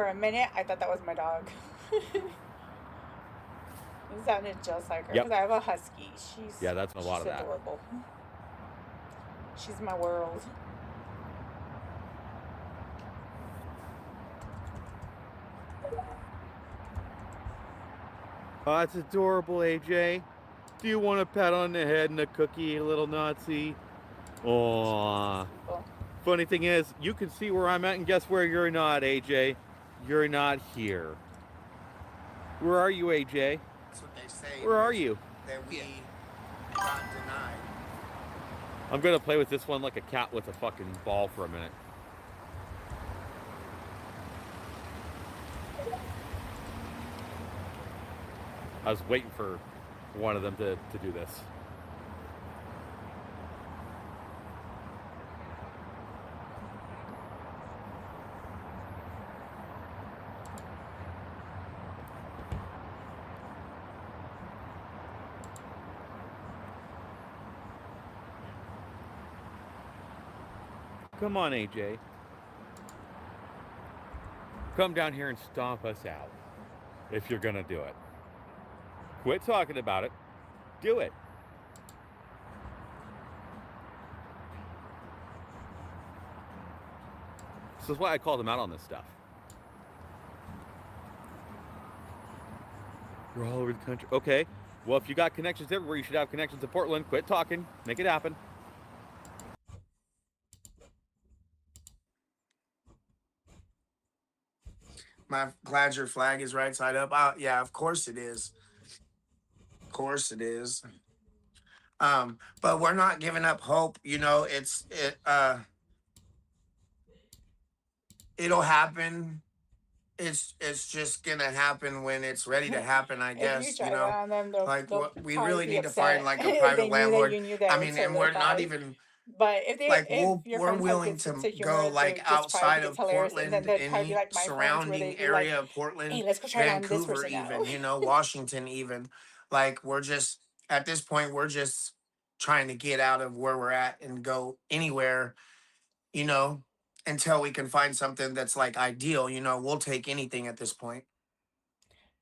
For a minute, I thought that was my dog. It sounded just like her Yep. because I have a husky. She's that's a lot of that. adorable. She's my world. Oh, that's adorable, AJ. Do you want a pat on the head and a cookie, little Nazi? Aww. Funny thing is, you can see where I'm at, and guess where you're not, AJ? You're not here. Where are you, AJ? That's what they say. Where are you? That we got denied. I'm gonna play with this one like a cat with a fucking ball for a minute. I was waiting for one of them to do this. Come on, AJ. Come down here and stomp us out if you're gonna do it. Quit talking about it. Do it. This is why I called him out on this stuff. We're all over the country. Okay. Well, if you got connections everywhere, you should have connections in Portland. Quit talking. Make it happen. I'm glad your flag is right side up. Yeah, of course it is. Of course it is. But we're not giving up hope. You know, it'll happen. It's just gonna happen when it's ready to happen, I guess. If you try that on them, they'll we probably really be need to upset. find like a They private knew that landlord. you knew that I it mean, was and we're not solidified. even But if we're friends have willing good to sense of humor, go they like just probably outside think of it's hilarious, and then Portland, they'd probably be any like my friends, where surrounding they'd be area like, of Portland, "Hey, let's go try it on this Vancouver, person now." even, you know, Washington, even. Like, we're just at this point, we're just trying to get out of where we're at and go anywhere, you know, until we can find something that's like ideal. You know, we'll take anything at this point.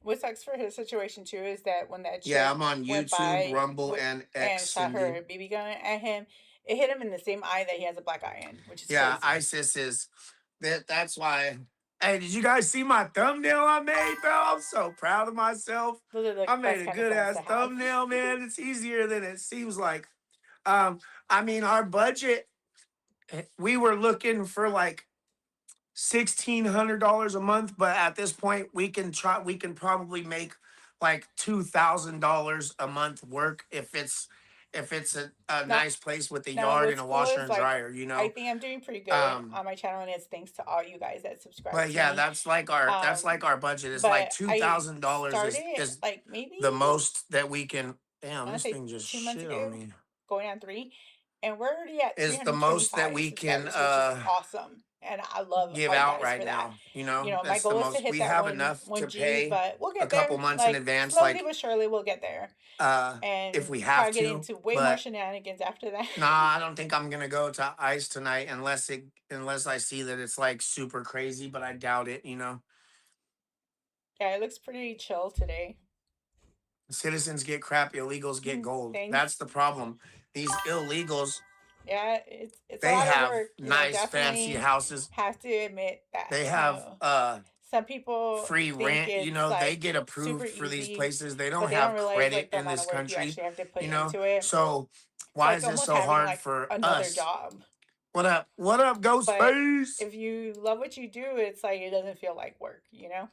What sucks for his situation too is that when that Yeah, chick I'm on went YouTube, by Rumble, and X, shot Cindy. her BB gun at him, it hit him in the same eye that he has a black eye in, which is Yeah, crazy. ISIS is that's why. Hey, did you guys see my thumbnail I made, bro? I'm so proud of myself. Those are the I made best a kind of good friends ass to have. thumbnail, man. It's easier than it seems like. I mean, our budget, we were looking for like $1,600 a month, but at this point, we can probably make like $2,000 a month work if it's a nice place with a yard and What's a cool washer is and like dryer, you I know. think I'm doing pretty good on my channel, and it's thanks to all you guys that subscribe But to yeah, me. that's like our budget. It's like $2,000 is like maybe the most that we can. I Damn, want to this say thing just 2 months shit on ago, me. going on 3, and we're already at Is the most that 325 we can subscribers, which is awesome, and I love give all you out guys right for that. now. You You know, know, my that's the goal is to most hit we that have one enough to 1G, pay but we'll a get couple there. months in Like advance, slowly like but surely, we'll get there, if and we probably have get to. into way more But shenanigans after that. nah, I don't think I'm gonna go to ICE tonight unless I see that it's like super crazy. But I doubt it. You know, Yeah, it looks pretty chill today. citizens get crap, illegals get gold. Thanks. That's the problem. These illegals. Yeah, it's a They lot of have work. You know, nice, fancy definitely houses. have to admit that. They You have know, some people free think rent. You it's know, they like get super approved for these easy, places. They but don't they don't have realize credit like the in amount this of work you country. actually have to put You know, into it. so It's why like is it almost so having hard like for another us? job. What up? What up, But Ghostface? if you love what you do, it's like it doesn't feel like work, you know?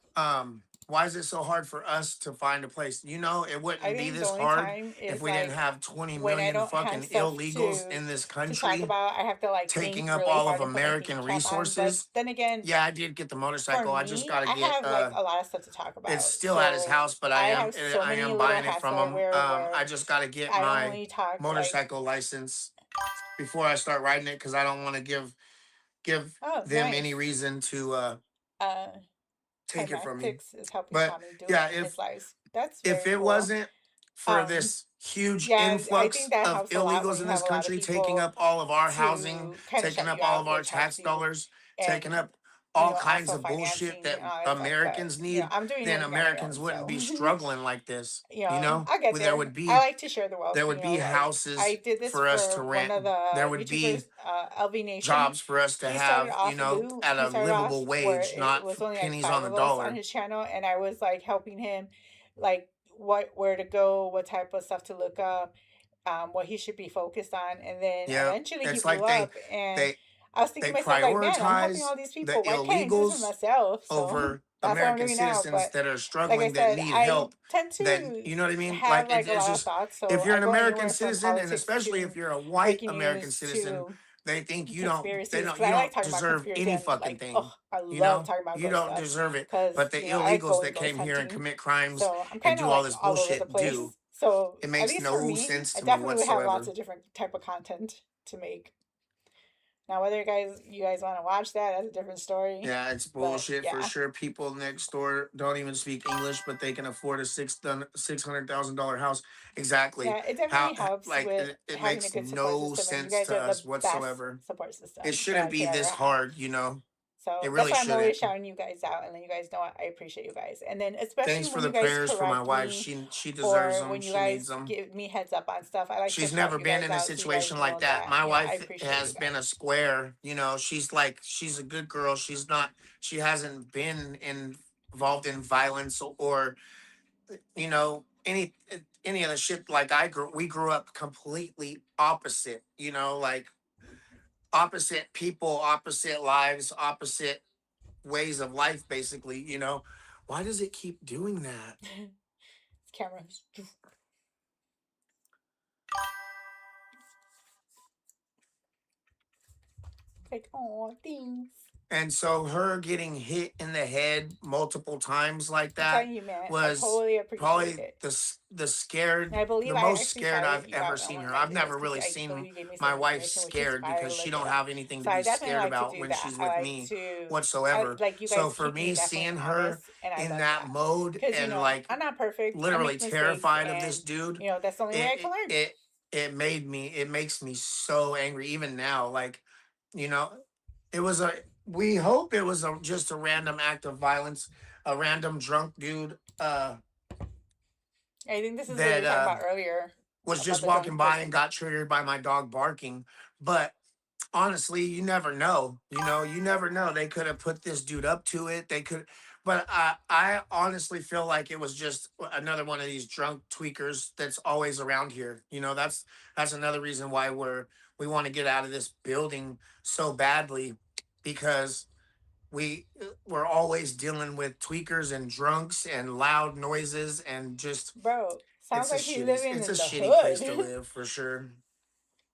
Why is it so hard for us to find a place? You know, it I wouldn't be think the this only hard time if is we didn't like have 20 when I million don't have fucking stuff illegals in this to talk country about. I have to like think taking up really all hard of and put my American thinking cap on. But resources. then again, Yeah, I did get the for motorcycle. I just me, gotta I get have like a lot of stuff to talk about. it's still at his house, but I have so I many am little buying it hats from that I him. wear where I just gotta get I my only talk like, motorcycle license before I start riding it because I don't want to give them any reason to take it from me. Cymatics is helping But Tommy do yeah, it in his lives. That's if very it cool. wasn't for this huge Yeah, I influx think that of helps a lot when illegals you in have this a lot of country taking people up all of our housing, to kind of taking shut up you all out, of our which helps tax you. dollars, taking And up all kinds also of bullshit financing that and all that stuff. But Americans need, I'm doing then it on my Americans own, wouldn't so be struggling like this. I get There there. would I be like to share the wealth. Like I houses did this for us to for one rent. of the There would be YouTubers, LV Nation. jobs for us to He started have, off Lou. at He a started off livable where wage, it not was for only like pennies 5 on the of us on dollar. his channel, and I was like helping him, like where to go, what type of stuff to look up, what he should be focused on, and then Yeah, eventually he it's blew like up, and they I was thinking they to myself like, man, I'm helping prioritize all these the people. Why can't I do this for illegals myself? So over that's what I'm American doing now. citizens But that are like I struggling, that said, need I help. tend That, to you know what I mean? have Like like a it's lot of just, thoughts, so if you're I an go American anywhere from citizen, and politics especially if to you're a white breaking American news citizen, to they think conspiracies, because you I like don't talking about deserve conspiracy any and fucking like, oh, thing. I love talking about You ghost don't stuff deserve it. because But the I illegals go that ghost came here and hunting, commit crimes so I'm and kind do of all like this all over the bullshit place. do, So it at makes least for no me, sense I to me definitely would have lots whatsoever. of different type of content to make. Now, whether you guys want to watch that, that's a different story. Yeah, it's But bullshit for yeah, sure. People next door don't even speak English, but they can afford a $600,000 house. Exactly. yeah, it definitely helps Like with it having a makes good support no system, and you sense guys to are the us best whatsoever. support It system that shouldn't I be could ever this have. hard. So It that's really why I'm always shouldn't. shouting you guys out, and then you guys know I appreciate you guys. And then especially Thanks for when the you guys prayers for my correct wife. me, She deserves or them. when you She needs guys them. give me heads up on stuff, I like to She's shout never you been guys in a out so you guys situation know like that. that My I wife appreciate you has been a guys. square. She's a good girl. She hasn't been involved in violence or any of the shit. Like we grew up completely opposite. Like opposite people, opposite lives, opposite ways of life. Basically, why does it keep doing that? Cameras. Like, oh, thanks. And so her getting hit in the head multiple times like I'm that telling you, man, I was totally appreciate probably it. And I believe the I most actually scared saw I've you ever got seen one of her. my I've videos never because really I believe seen you gave me my some wife information, which is scared, why I because she looked it don't up. have anything to So I be definitely scared like to about do when that. she's I with like me to, whatsoever. like you So guys for keep me me, definitely seeing her honest, and I in love that that mode because and like I'm not perfect. I literally make mistakes, terrified of this and dude, that's the only way I it can learn. it it makes me so angry even now. Like, you know, it was a we hope it was just a random act of violence, a random drunk dude I think this is what you that were talking about earlier was about just the drunk walking by and person. got triggered by my dog barking. But honestly, you never know. You never know. They could have put this dude up to it. They could, but I honestly feel like it was just another one of these drunk tweakers that's always around here. That's another reason why we want to get out of this building so badly, because we're always dealing with tweakers and drunks and loud noises and just Bro, sounds like he's living it's a in the shitty place to hood. live for sure.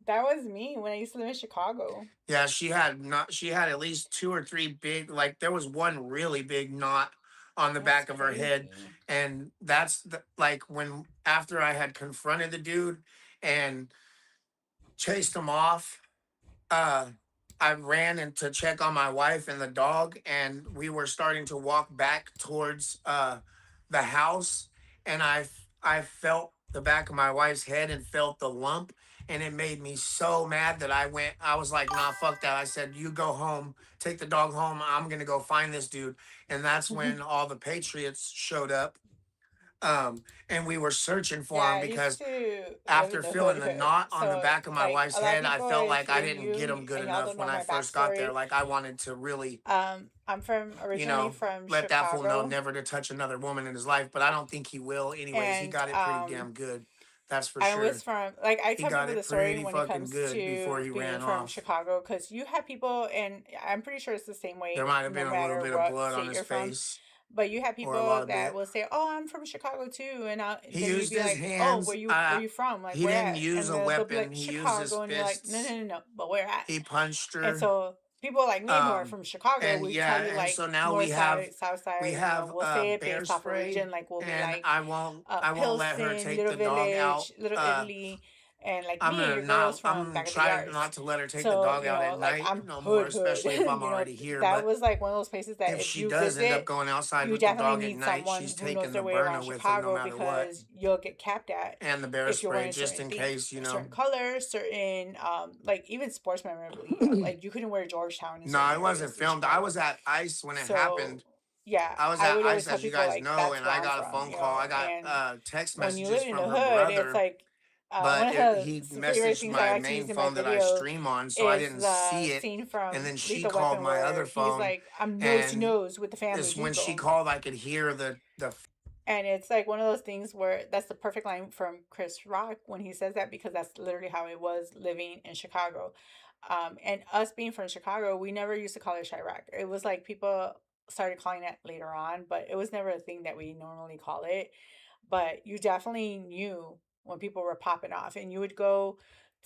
That was me when I used to live in Chicago. Yeah, she had at least two or three big, like there was one really big knot on the That's back of her head. crazy. And like when after I had confronted the dude and chased him off, uh I ran in to check on my wife and the dog, and we were starting to walk back towards the house, and I felt the back of my wife's head and felt the lump, and it made me so mad that I was like, nah, fuck that. I said, you go home, take the dog home, I'm gonna go find this dude. And that's when all the patriots showed up, and we were searching for Yeah, him I used because to live in after the feeling hood the hood. knot on the So back of my like wife's a lot of head, I people, felt like I if didn't get you him good and y'all enough don't when know I my first got there. backstory, Like I wanted to really, I'm from originally from let that fool know Chicago, never to touch another woman in his life. But I don't think he will anyways. He and got it pretty damn good. That's for I sure. was from, like, I He tell got people the it story pretty when it fucking comes good before to he being ran from off. Chicago, because you have people, and I'm pretty sure it's the same There way might have no been a little matter bit of what blood on state his you're from. face, But you have or a lot people of that bit. will say, "Oh, I'm from Chicago too," and He then you'd used be his like, "Oh, hands. where you from? Like He where didn't at?" use And a they'll be weapon. like, He used his "Chicago," and you're like, "No, no, fists. no, no, but where at?" He punched And her. so people like me who are from Chicago, And we tell yeah, you and like so now north side, south we side. have We'll say it bear based off of spray, region. Like we'll be and like, I won't let her Pilsen, take Little the dog Village, out. Little Italy, And like I'm me, gonna your girl's not. from I'm back of the trying yards. not to let her take the So, dog out at like night I'm no more, hood hood. especially if I'm You know, already here. that But was like one of those places that if if she you does end up visit, going outside you with the definitely dog at need night, someone she's who knows taking their the way around burner with her no Chicago matter what, because you'll get capped at and the bear if you're spray wearing just certain in things, case, you know. certain colors, certain like even sports memorabilia. Like you couldn't wear Georgetown in No, certain I wasn't areas in filmed. I Chicago. was at ICE when it So happened. yeah, I was I at would always ICE, tell as you people guys like know, that's and where I I'm got a from, phone you call. know. I got And text when you messages live in from the her hood, it's brother, like one but of the he favorite messaged things I my like to use main in my phone that I video stream on, so I is didn't the see it. scene And from then she Lethal called Weapon my where other he's phone, like, I'm nose to and nose with the Family it's when she Depot. called, I could hear the. And it's like one of those things where that's the perfect line from Chris Rock when he says that, because that's literally how it was living in Chicago. And us being from Chicago, we never used to call it Chirac. It was like people started calling it later on, but it was never a thing that we normally call it. But you definitely knew when people were popping off, and you would go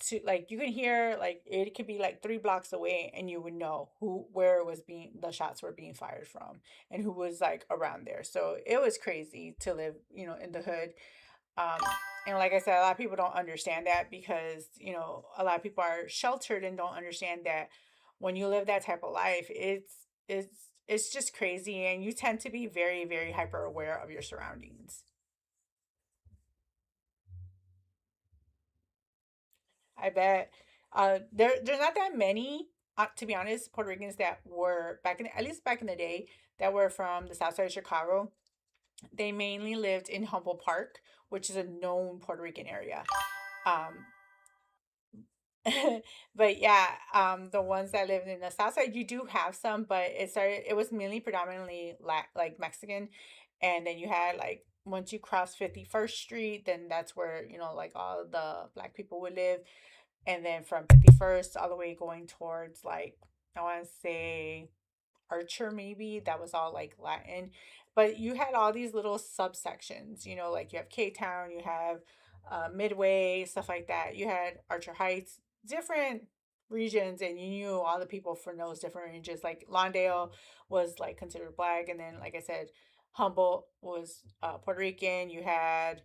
to, like, you can hear, like, it could be like 3 blocks away, and you would know where it was being, the shots were being fired from, and who was like around there. So it was crazy to live, you know, in the hood. um and like I said, a lot of people don't understand that, because you know, a lot of people are sheltered and don't understand that when you live that type of life, it's just crazy, and you tend to be very, very hyper aware of your surroundings. I bet. There's not that many, to be honest, Puerto Ricans that were back in, at least back in the day, that were from the south side of Chicago. They mainly lived in Humboldt Park, which is a known Puerto Rican area. Um, but yeah, the ones that lived in the south side, you do have some, but it was mainly predominantly like Mexican. And then you had like, once you cross 51st Street, then that's where, you know, like all the black people would live. And then from 51st all the way going towards, like, I want to say Archer, maybe, that was all like Latin. But you had all these little subsections, you know, like you have K Town, you have Midway, stuff like that. You had Archer Heights, different regions, and you knew all the people from those different regions. Like Lawndale was like considered black, and then, like I said, Humboldt was Puerto Rican. You had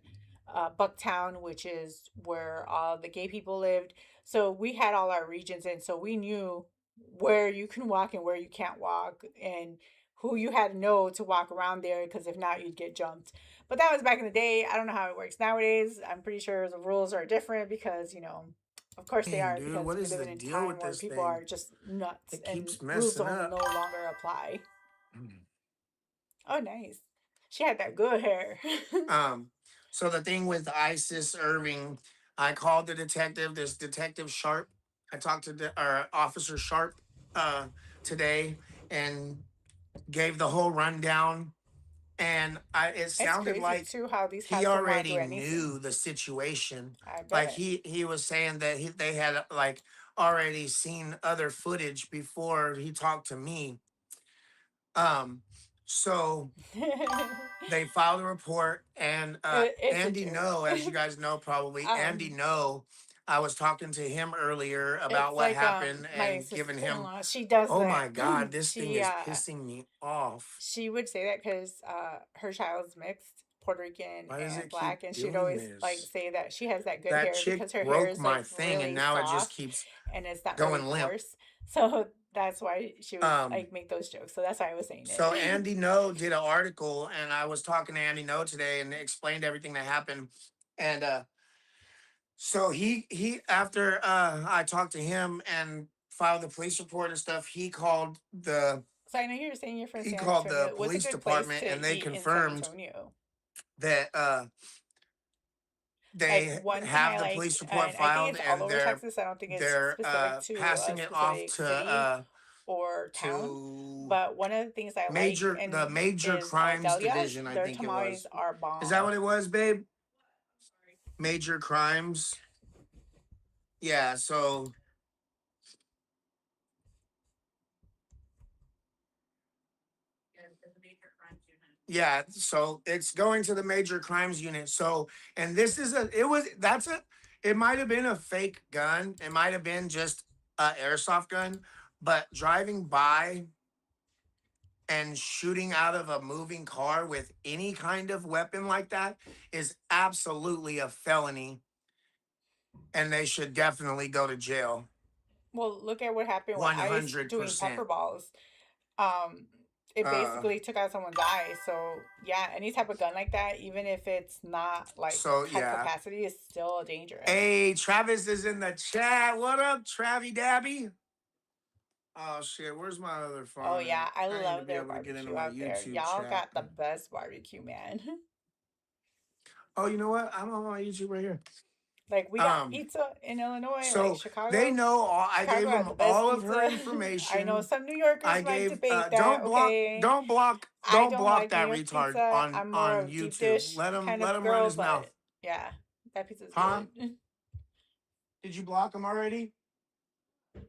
Bucktown, which is where all the gay people lived. So we had all our regions, and so we knew where you can walk and where you can't walk, and who you had to know to walk around there, because if not, you'd get jumped. But that was back in the day. I don't know how it works nowadays. I'm pretty sure the rules are different, because, you know, of course they Dang, are, dude, because what we is live the in a deal time with where this people thing? are just nuts It and keeps rules messing don't no up. longer apply. Oh, nice. She had that good hair. Um, so the thing with Isis Irving, I called the detective, this detective Sharp. I talked to Officer Sharp uh, today and gave the whole rundown. And it It's sounded crazy like too how these he cats will not do already knew anything. the situation. I Like bet. he was saying that they had like already seen other footage before he talked to me. Um, so they filed a report, and It's a Andy joke. No, as you guys know, probably Andy um, No, I was talking to him earlier about it's what like happened my and giving him, sister-in-law. She does oh that. my God, this thing she is pissing me off. she would say that because her child's mixed, Puerto Rican Why does and it keep black, and she'd doing always like this? say that she has that good That hair chick because her hair broke is my like thing, and really now it just soft, keeps and it's not really going limp. coarse. So that's why she would Um, like make those jokes. So that's why I was saying so it. Andy No did an article, and I was talking to Andy No today and explained everything that happened. And so he after I talked to him and filed the police report and stuff, So I know you were saying you're from he San called the Antonio. What's a police good place department, to and they eat in San confirmed Antonio? that Like they one thing have I the like, police report and I think filed, it's all and over Texas. I don't think it's they're specific to a passing it off specific city to or town. to But one of the things I like the and major is crimes Delia's. division, I Their think it tamales was. are Is that bomb. what it was, babe? Major crimes. Yeah, so yeah, so it's going to the major crimes unit. So, and this is it might have been a fake gun. It might have been just a airsoft gun, but driving by and shooting out of a moving car with any kind of weapon like that is absolutely a felony. and they should definitely go to jail. Well, look at what happened with ICE doing 100%. pepper balls. It basically took out someone's eye. So yeah, any type of gun like that, even if it's not like So, high yeah. capacity, is still dangerous. Hey, Travis is in the chat. What up, Travie Dabby? Oh shit, where's my other phone? Oh yeah, I need to love be their able to get into barbecue my out there. YouTube Y'all chat. got the best barbecue, man. Oh, you know what? I'm on my YouTube right here. Like we got pizza in Illinois, So like Chicago. they know all. I Chicago gave has them the best all of her pizza. information. I know some New Yorkers I might gave. debate that. Don't block. Okay, Don't block. I Don't don't block like that New York retard pizza. I'm more on of deep YouTube. dish Let him kind let of him girl, run his but mouth. yeah, that pizza's Huh? good. Did you block him already? I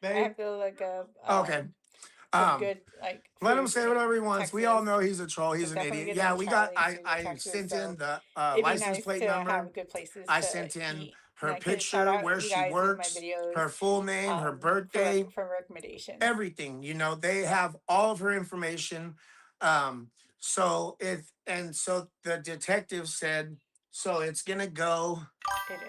Babe? have to like a Okay. some good like. Let him food say in whatever he wants. We all Texas. know he's a troll. He's So an definitely idiot. get Yeah, them we got. traveling to I Texas. sent So in the it'd be license nice plate to number. have good places I to sent in eat. her And I could shout picture, out where you she guys in my works, videos her full name, her birthday, for recommendations. everything. You know, they have all of her information. So the detective said, so it's gonna go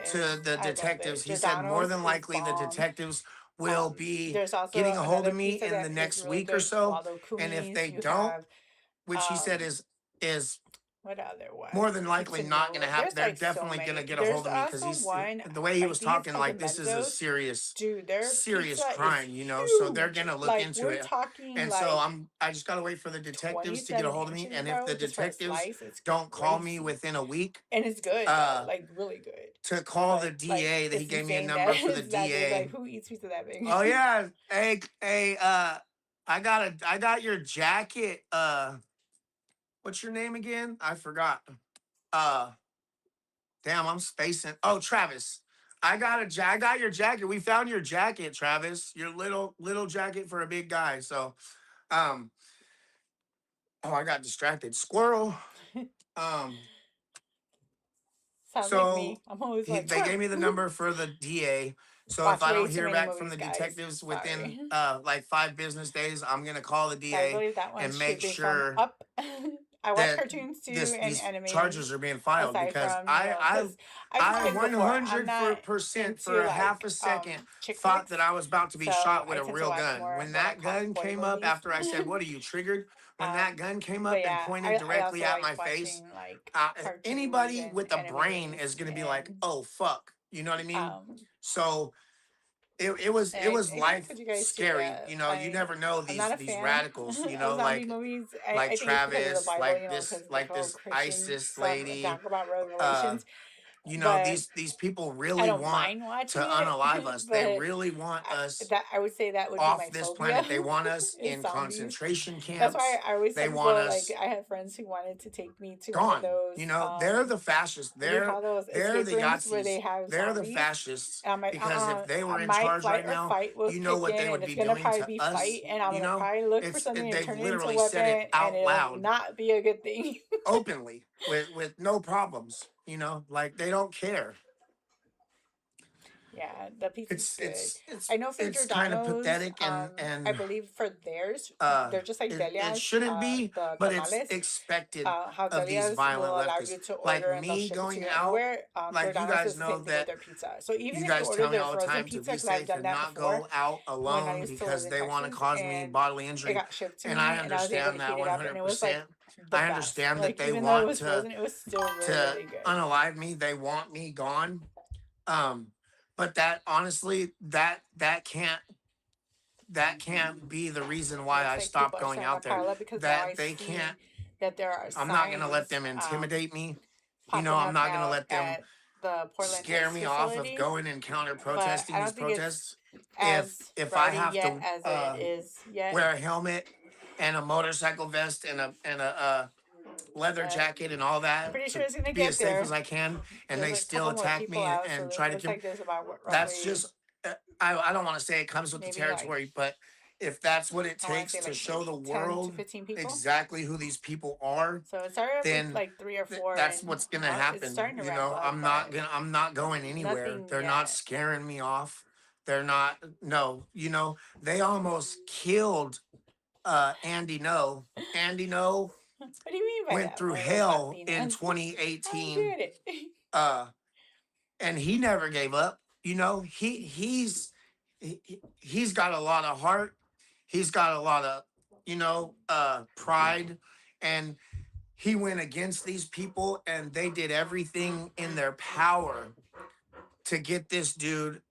to the detectives. He said more than likely the detectives will be There's also getting a hold another of me pizza in the that is next really week or good, so. Waldo And if Cooney's. they You don't, have which he said is what other one? more than likely Pizza not going to Note. happen. There's They're like so definitely going to many. get a There's hold of me because also he's one. the way he I was think it's talking called like this is a Menzo's. serious Dude, their serious pizza crime, is you know. So they're huge. going to look Like into we're it. talking And like so I just got to wait for the detectives to get a 27 hold of me. inches, And if bro, the just for a detectives slice. It's don't call me crazy. within a week, And it's good though, like really good. to call the But DA, that he it's gave me a insane number that for the it's that big. DA. Like who eats pizza that big? Oh yeah, hey, I got your jacket. What's your name again? I forgot. Damn, I'm spacing. Oh, Travis. I got your jacket. We found your jacket, Travis. Your little jacket for a big guy. So, oh, I got distracted. Squirrel. Sounds like me. I'm always like They gave me the number for the DA. So watch if I way don't too hear many back from movies, the guys. detectives within Sorry. like 5 business days, I'm gonna call the I DA believe that one's and make shipping from sure Up. I watch that cartoons too and these anime. charges are being filed, Aside because from because I've I explained before, I'm not 100% for into a half like a second chick thought flicks. that I was about to be So shot with I a tend to real watch gun. more When what I that call gun boy came up movies. after I said, "What are you, triggered?" When that gun came up But and yeah, pointed I directly also at my like face, watching like anybody cartoons with and a brain animes is going to be like, and "Oh fuck," you know what I mean? um So it and was I think I life told you guys too scary. that You know, you never know I'm not a these fan radicals. You of know, zombie movies. like I think it's because of the Travis, Bible, you know, because the like whole this Christian ISIS stuff lady. talk about Uh, Revelations. you know, But these people I really don't want mind to watching it, unalive us. They but really want us that I would say that would be off my this phobia planet. They want us is in zombies. concentration That's why camps. I always They tell want people like us I had friends who wanted to take me to one of gone. those You know, they're the fascists. what do you call those They're escape the rooms where they Yazis. have They're the zombies. fascists. And I'm like, Because if they were in my charge flight right or now, fight will you know kick what they in, would and it's be gonna doing probably to be us. fight, and I'm You gonna know, probably look for something to they've turn it into a literally said it weapon, and out it'll loud, not be a good thing. openly, with no problems. You know, like they don't care. Yeah, the pizza's good. It's I know for it's kind of Giordano's, pathetic, I believe for theirs, they're just like it Delia's, shouldn't be, the but it's tamales. expected How of these Delia's will violent allow leftists. you to Like order and they'll me ship it to going you out, anywhere. like you Giordano's guys does the know same thing with that their pizza. So even you if you guys order tell me their all the frozen time to pizza, be because I've safe done and that not before go out when I alone used to live because in they want to Texas, cause me and bodily it injury. got shipped to And me, I and I was able to understand that heat it up, and it was 100%. like the I best. understand that Like they even though it want was frozen, it was still really, to really good. unalive me. They want me gone. But that honestly, that can't be the reason why Looks I like people stopped are going starting to out there. pile up because now I That they see can't. that there are I'm not gonna let signs them intimidate me. You know, popping I'm up not gonna now let them at the Portland scare ICE me off of facility, going and counter but protesting I these don't think it's protests. as If I rowdy have yet to as it is yet. wear a helmet and a motorcycle vest and a leather But jacket and all I'm that pretty sure to it's gonna be as get safe there. as I can, and There's they a still couple more attack me people out, so and it try to looks kill me, like there's about that's roughly just I don't want to say it comes with the maybe like territory, but if that's what it I want to takes say to like show maybe the 10 to world 15 people. exactly who these people are, So it started with then like 3 or 4, that's and what's gonna now it's happen. starting to You ramp know, up, but I'm not going anywhere. nothing They're not yet. scaring me off. They're not. No, you know, they almost killed Andy No. Andy No What do you mean by went that? through One of those hell in Latinas. I don't 2018. get it. and he never gave up. You know, he's got a lot of heart. He's got a lot of, pride, and he went against these people, and they did everything in their power to get this dude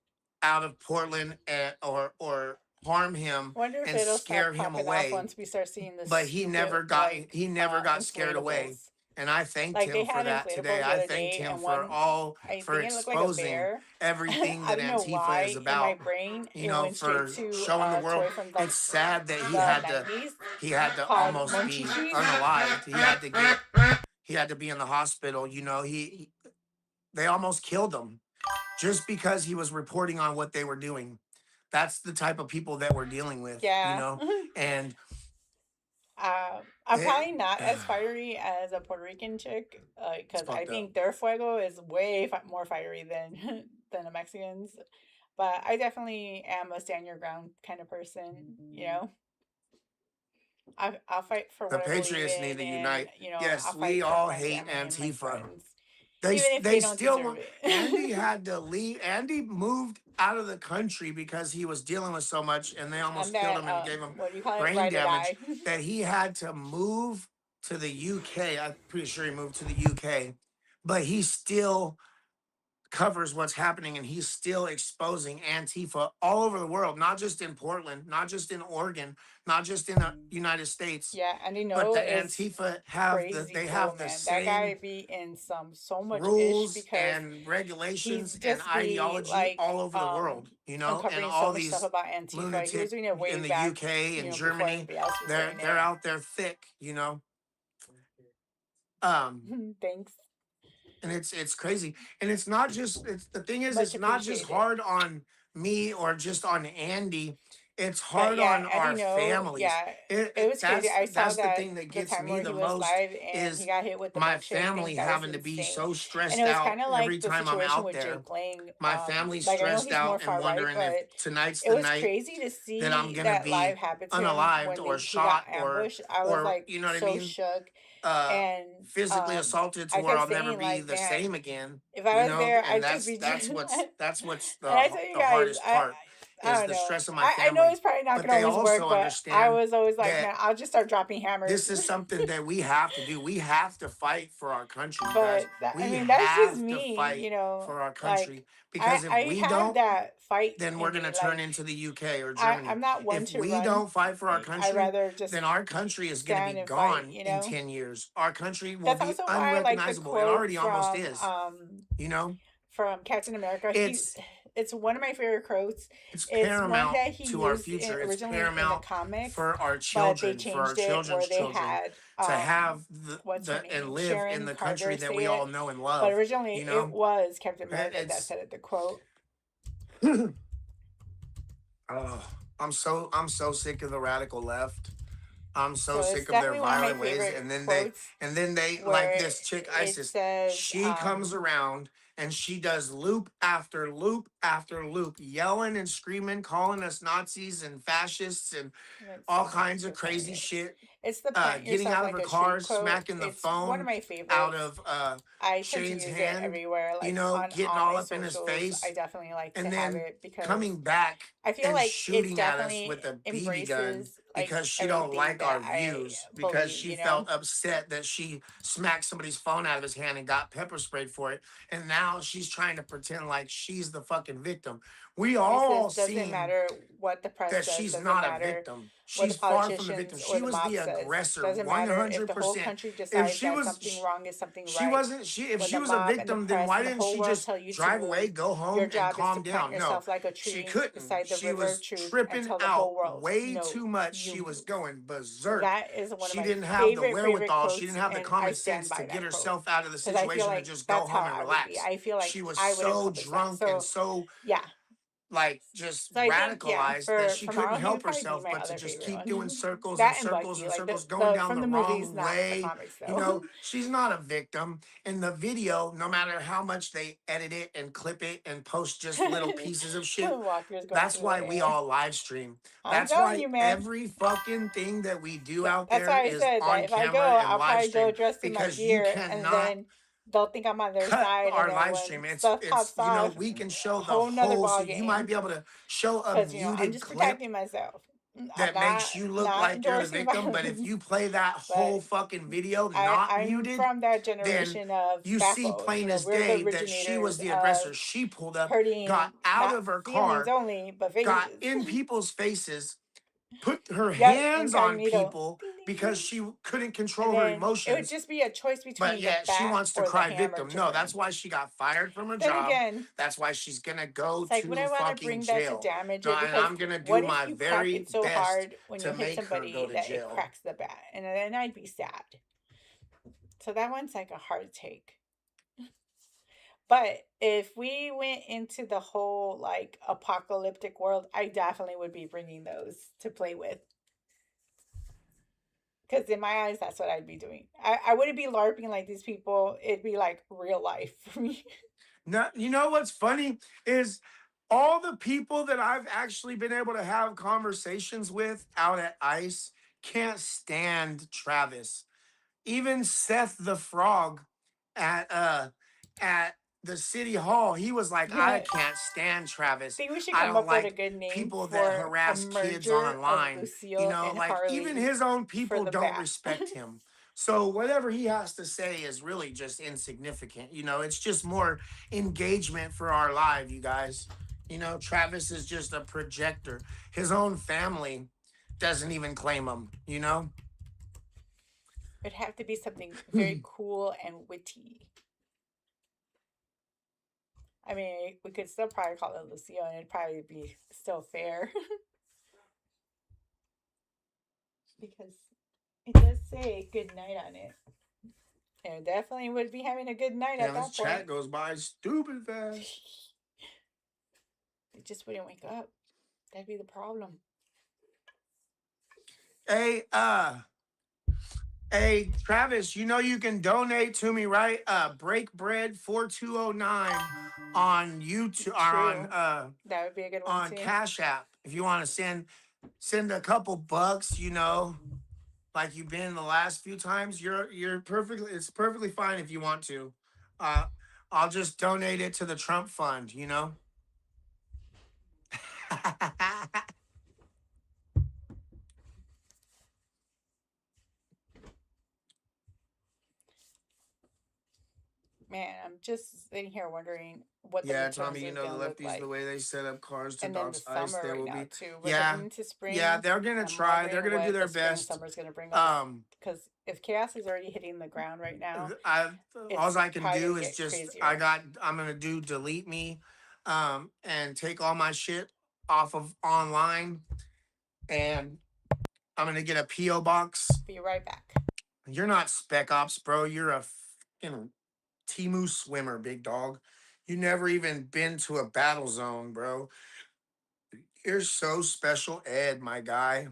out of Portland, or harm him Wonder if and it'll scare start him popping off away. once we start seeing the But he stupid never got scared away. inflatables. And I thanked Like they him for had that today. inflatables the I other thanked day, him and for one, I think it looked like a exposing bear. everything I that don't know Antifa is why in my about. brain You it know, went straight for to showing the a world. toy from like It's sad that the he had to 90s called almost Munchie be Trees. unalived. He had to be in the hospital. You know, they almost killed him just because he was reporting on what they were doing. That's the type of people that we're dealing with, Yeah. and I'm probably not as fiery as a Puerto Rican chick, because I fucked think their fuego is way more fiery than than the Mexicans. But I definitely am a stand your ground kind of person. You know, I'll fight for the what I believe patriots need in, to and unite. I'll Yes, we fight for all my hate family and my Antifa. friends, They even if they they don't still deserve want. it. Andy had to leave. Andy moved out of the country because he was dealing with so much, and they And almost killed that him and gave him what do you call it? brain Ride or damage. die. That he had to move to the UK. I'm pretty sure he moved to the UK, but he still covers what's happening, and he's still exposing Antifa all over the world, not just in Portland, not just in Oregon, not just in the United States. Yeah, and But the is Antifa crazy they too, have the man. That guy same be in so much ish rules because and he's regulations and just be ideology like all over the world, and uncovering so all much stuff these about Antifa. He was lunatic doing it way in the back, UK and before Germany, anybody else was they're doing they're it. out there thick. Thanks. And it's crazy, and it's not just the thing is, Much it's not just appreciated. hard on me or just on Andy. It's But hard yeah, on Andy, our families. yeah, it was crazy. I saw That's the that thing that the gets time me where the he was most live and he is got hit with the my milkshake family thing. That was having to be insane. so And stressed it was out kind of every like the time I'm situation out with there. Jake Lang. My family's Like I know stressed he's more out and far right, wondering if but tonight's it the was night crazy to that I'm see gonna that live be happen to him unalived when or he got shot ambushed. I was like you know what I so mean? shook, and Physically assaulted to I where kept I'll never saying be like, the man, same again. if I was there, And I'd just be. that's what's And I tell you the guys, hardest part I is don't the know. stress of my I know family. it's probably not But gonna they always work, also but I understand was always like, that man, I'll just start dropping hammers. this is something that we have to do. We have to fight for our country, you guys. But We that's just have to me, fight for our country, Like because if I we have don't, that fight then in we're me. going to turn Like into the UK or Germany. I'm not one If to we run. don't fight for our Like, I country, rather just then our country is going to stand be and fight. gone in 10 years. Our country will That's be also why I like the unrecognizable. It quote already almost from is. from Captain America. It's one of my favorite quotes. It's It's one paramount that he to our used future. It's originally in the paramount comics, for our but they children, for our changed it where children's they children, had to have what's her and name, live in Sharon the Carter country that say we all it. know and But love. originally it was Captain America that It's said it. The quote. oh, I'm so sick of the radical left. I'm so So sick it's of their definitely one of my violent ways. favorite And then quotes they like where this chick it ISIS. says, She comes around and she does loop after loop after loop, yelling and screaming, calling us Nazis and fascists and all kinds of crazy shit. It's the plant Getting yourself out of like her a car, tree quote. smacking the It's one of phone my favorites. out of I tend to Shane's use hand, it everywhere, like on getting all all my up in his socials. face, I definitely like and to have then it because coming back I feel and like it shooting at us definitely with a BB gun embraces like because she don't everything like our that I views, because believe. she felt upset that she smacked somebody's phone out of his hand and got pepper sprayed for it, and now she's trying to pretend like she's the fucking victim. We all Doesn't seen matter what the press that says. she's Doesn't not a matter victim. what the She's far from the victim. politicians She or the was mob the says. aggressor, Doesn't matter if the whole 100%. country If decides she that was, something wrong is something she right. wasn't. If When she the was a mob and the victim, then press why and the didn't whole she world just tell you to drive move, away, go your home, and job is calm to plant down? No, yourself like a she tree couldn't. beside the She river of was truth and tripping tell the out whole world, way no, too much. you She was move. going berserk. That is one of She my didn't have the favorite wherewithal. She quotes, didn't have the and I common stand sense by to get that quote herself out of the because I feel situation to like just go that's how home and I would relax. be. I feel like She was I wouldn't so publish that. drunk and so Yeah. like just So I think, radicalized that she couldn't Marlon, he would help probably be herself my but to other just favorite keep one. doing circles and That and circles Bucky, and like circles, going down from the the movies, wrong not the way. comics, though. She's not a victim. In the video, no matter how much they edit it and clip it and post just little pieces of shit, Walker's going that's through why the we air. all live stream. I'm That's telling why you, man. every fucking thing that we do out That's there why I is said that on if I go, camera and I'll live probably go stream, dressed in my because you gear and cannot then they'll think I'm on their cut side, and our then live when stream. stuff It's pops you know, off, we can show a the whole nother whole, ball so you might game. be able to show a Because I'm muted just clip protecting myself. I'm that makes you look not like you're the endorsing victim. But if violence, you play that whole but fucking video not I'm muted, from that then generation of you see FAFO. plain as We're the day that she was originators the aggressor. of She pulled up, got hurting out not of her feelings car, only, but got faces. in people's faces, put her Yep, hands on incognito. people Ding, ding, because ding. she couldn't control And her then it would emotions. just be a choice But between the yet she bat wants to or the cry hammer victim. to No, bring. that's why she got fired from her Then job. again, That's why she's gonna go it's like, would to I want to fucking bring that to jail. damage No, it? and Because I'm gonna do what if my you crack very it so best hard when to you hit make her go somebody to that it jail. cracks the bat? And then I'd be sad. So that one's like a hard take. But if we went into the whole like apocalyptic world, I definitely would be bringing those to play with. Because in my eyes, that's what I'd be doing. I wouldn't be LARPing like these people. It'd be like real life for me. Now, you know what's funny is all the people that I've actually been able to have conversations with out at ICE can't stand Travis. Even Seth the Frog at at the city hall, he was like, I can't stand Travis. Think we should I come don't up with a like good name people that for a harass kids merger of online. You Lucille know, and like even Harley his own for people the don't bat. respect him. So whatever he has to say is really just insignificant. You know, it's just more engagement for our live, you guys. You know, Travis is just a projector. His own family doesn't even claim him, you know? It'd have to be something very cool and witty. I mean, we could still probably call it Lucille and it'd probably be still fair. Because it does say good night on it. And definitely would be having a good night Yeah, at this that chat point. goes by stupid fast. They just wouldn't wake up. That'd be the problem. Hey, Travis, you know you can donate to me, right? Break Bread 4209 on YouTube or on that would be a good one on too. Cash App. If you want to send a couple bucks, you know, like you've been the last few times, you're perfectly, it's perfectly fine if you want to. I'll just donate it to the Trump fund, you know. Man, I'm just sitting here wondering what the Yeah, midterms Tommy, you is know going the to look lefties, like. the way they set up cars to And then the dox ICE, summer there right will now be. too. We're Yeah, heading into spring. yeah, they're gonna I'm try. They're wondering gonna do what their the spring best. summer's going to bring us. Because if chaos is already hitting the ground right now, All I can probably do gonna is get just crazier. I'm gonna do delete me, and take all my shit off of online, and I'm gonna get a PO box. Be right back. You're not Spec Ops, bro. You're a fucking Timu swimmer, big dog. You never even been to a battle zone, bro. You're so special, Ed, my guy.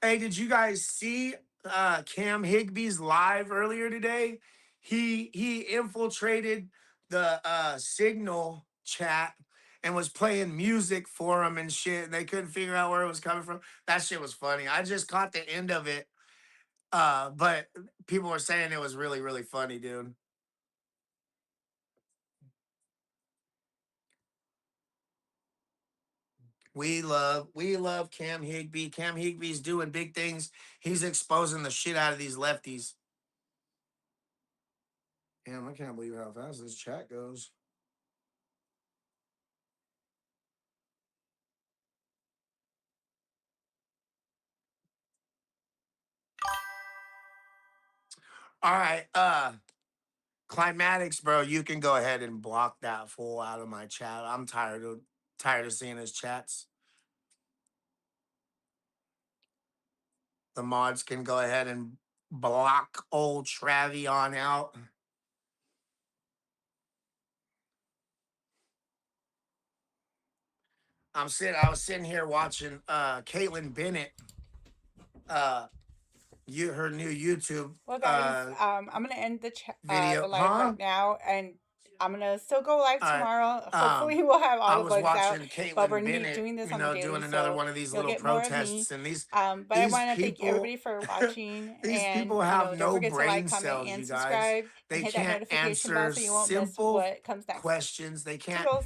Hey, did you guys see Cam Higby's live earlier today? He infiltrated the Signal chat and was playing music for him and shit. And they couldn't figure out where it was coming from. That shit was funny. I just caught the end of it. But people were saying it was really, really funny, dude. We love Cam Higby. Cam Higby's doing big things. He's exposing the shit out of these lefties. Damn, I can't believe how fast this chat goes. All right, Climatics, bro, you can go ahead and block that fool out of my chat. I'm tired of seeing his chats. The mods can go ahead and block old Travie on out. I was sitting here watching Caitlin Bennett, her new YouTube Well, guys, I'm gonna end the video. the live right now, and I'm gonna still go live All right. tomorrow. Hopefully, we'll have all I the was bugs out. watching But we're Caitlin gonna be Bennett, doing this you on the know, daily, doing another so one of these you'll little get more of me. protests, and But I want to thank people, everybody for watching, these and people have don't no forget to like, brain comment, cells, and you guys. subscribe, and They hit that can't notification bell answer so you won't miss simple what comes next. questions. They can't Toodles.